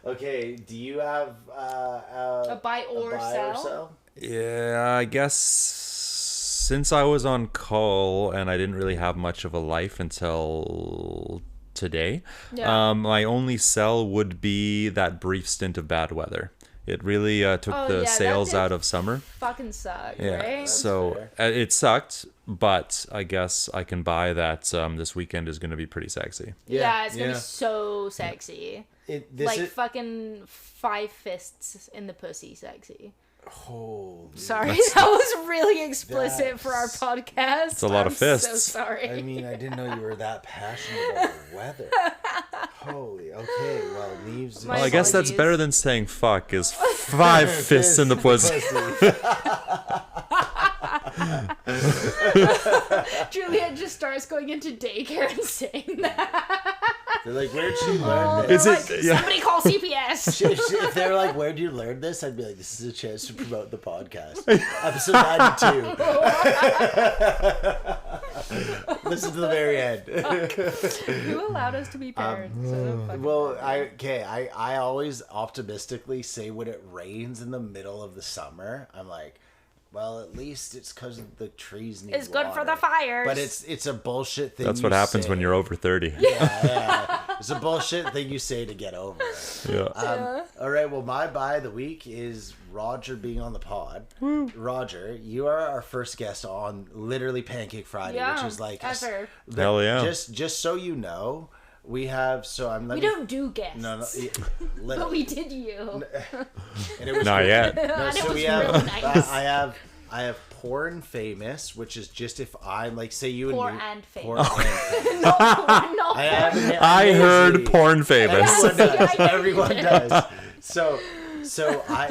Okay, do you have a buy or sell? Yeah, I guess since I was on call and I didn't really have much of a life until today, Yeah. my only sell would be that brief stint of bad weather. It really took Oh, the yeah, that sails did out of summer. Fucking suck, Yeah, right? so it sucked, but I guess I can buy that this weekend is going to be pretty sexy. Yeah, it's gonna be so sexy. This Like fucking 5 fists in the pussy sexy. holy. Sorry, that was really explicit for our podcast. It's a lot of I'm so fists. sorry. I mean, I didn't know you were that passionate about the weather. Holy. Okay. Well, Neve's. My Well, I guess that's apologies. better than saying fuck is 5 fists in the pussy. Juliet just starts going into daycare and saying that. They're like, where'd you learn Oh, this? they're Is it- like, yeah. somebody call CPS. If they were like, where'd you learn this? I'd be like, this is a chance to promote the podcast. Episode 92. Listen to the very end. Who allowed us to be parents? So don't fucking Well, matter. I always optimistically say when it rains in the middle of the summer, I'm like, well, at least it's because the trees need It's good for the water. fires. But it's a bullshit thing. That's what you happens say. when you're over 30. Yeah. It's a bullshit thing you say to get over it. Yeah. All right, well, my buy of the week is Roger being on the pod. Roger, you are our first guest on literally Pancake Friday, which is like ever. Hell yeah. Just so you know, we have. So I'm. We don't do guests. No, but we did you. And it was Not yet. No, And it so was we have. really nice. I have poor and famous, which is just if I'm like, say you Poor and me. and famous. Poor and famous. No, no. I heard porn famous. Everyone does. So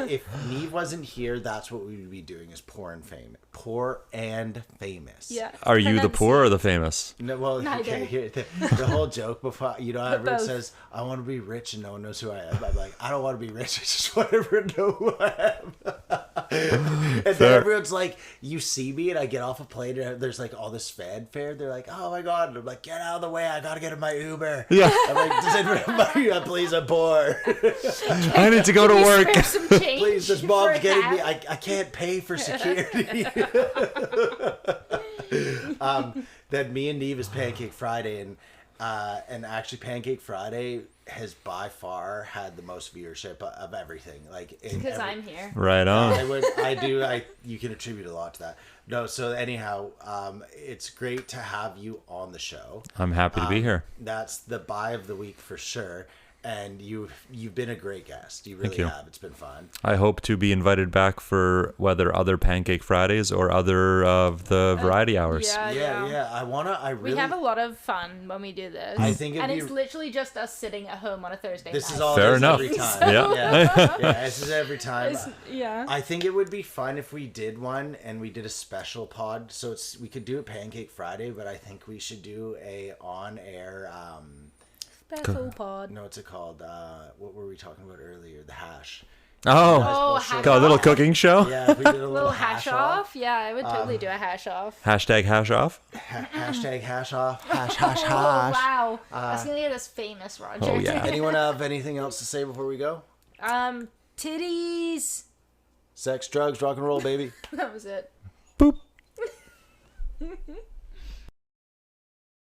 if Neve wasn't here, that's what we would be doing is poor and famous. Poor and famous. Yeah. Are you the poor or the famous? No, well, Neither. okay. Here, the whole joke before everyone both. says, "I want to be rich," and no one knows who I am. I'm like, I don't want to be rich. I just want everyone to know who I am. And then Fair. everyone's like, you see me, and I get off a plane, and there's like all this fanfare. They're like, "Oh my god!" And I'm like, "Get out of the way! I gotta get in my Uber." Yeah. I'm like, "Does anyone have my please? I'm poor." I need to go to work. Spare some change Please, this for mom's a getting cab. me. I can't pay for security. Then me and Neve is Pancake Friday, and actually Pancake Friday has by far had the most viewership of everything. Like Because I'm here. Right on. You can attribute a lot to that. No, so anyhow, it's great to have you on the show. I'm happy to be here. That's the buy of the week for sure. And you've been a great guest. You really Thank you. have. It's been fun. I hope to be invited back for whether other Pancake Fridays or other of the variety hours. Yeah. I really. We have a lot of fun when we do this. I think it'd and be- it's literally just us sitting at home on a Thursday This night. is all Fair it is enough. every time. Yeah. Yeah, this is every time. Yeah. I think it would be fun if we did one and we did a special pod. So we could do a Pancake Friday, but I think we should do a on-air. Special pod. No, what's it called? What were we talking about earlier? The hash. Oh, bullshit. hash Got a little off. cooking show. Yeah, if we did a Little little hash off. Yeah, I would totally do a hash off. Hashtag hash off. Hashtag hash off. Hash. Oh, wow. That's going to get us famous, Roger. Oh, yeah. Anyone have anything else to say before we go? Titties. Sex, drugs, rock and roll, baby. That was it. Boop.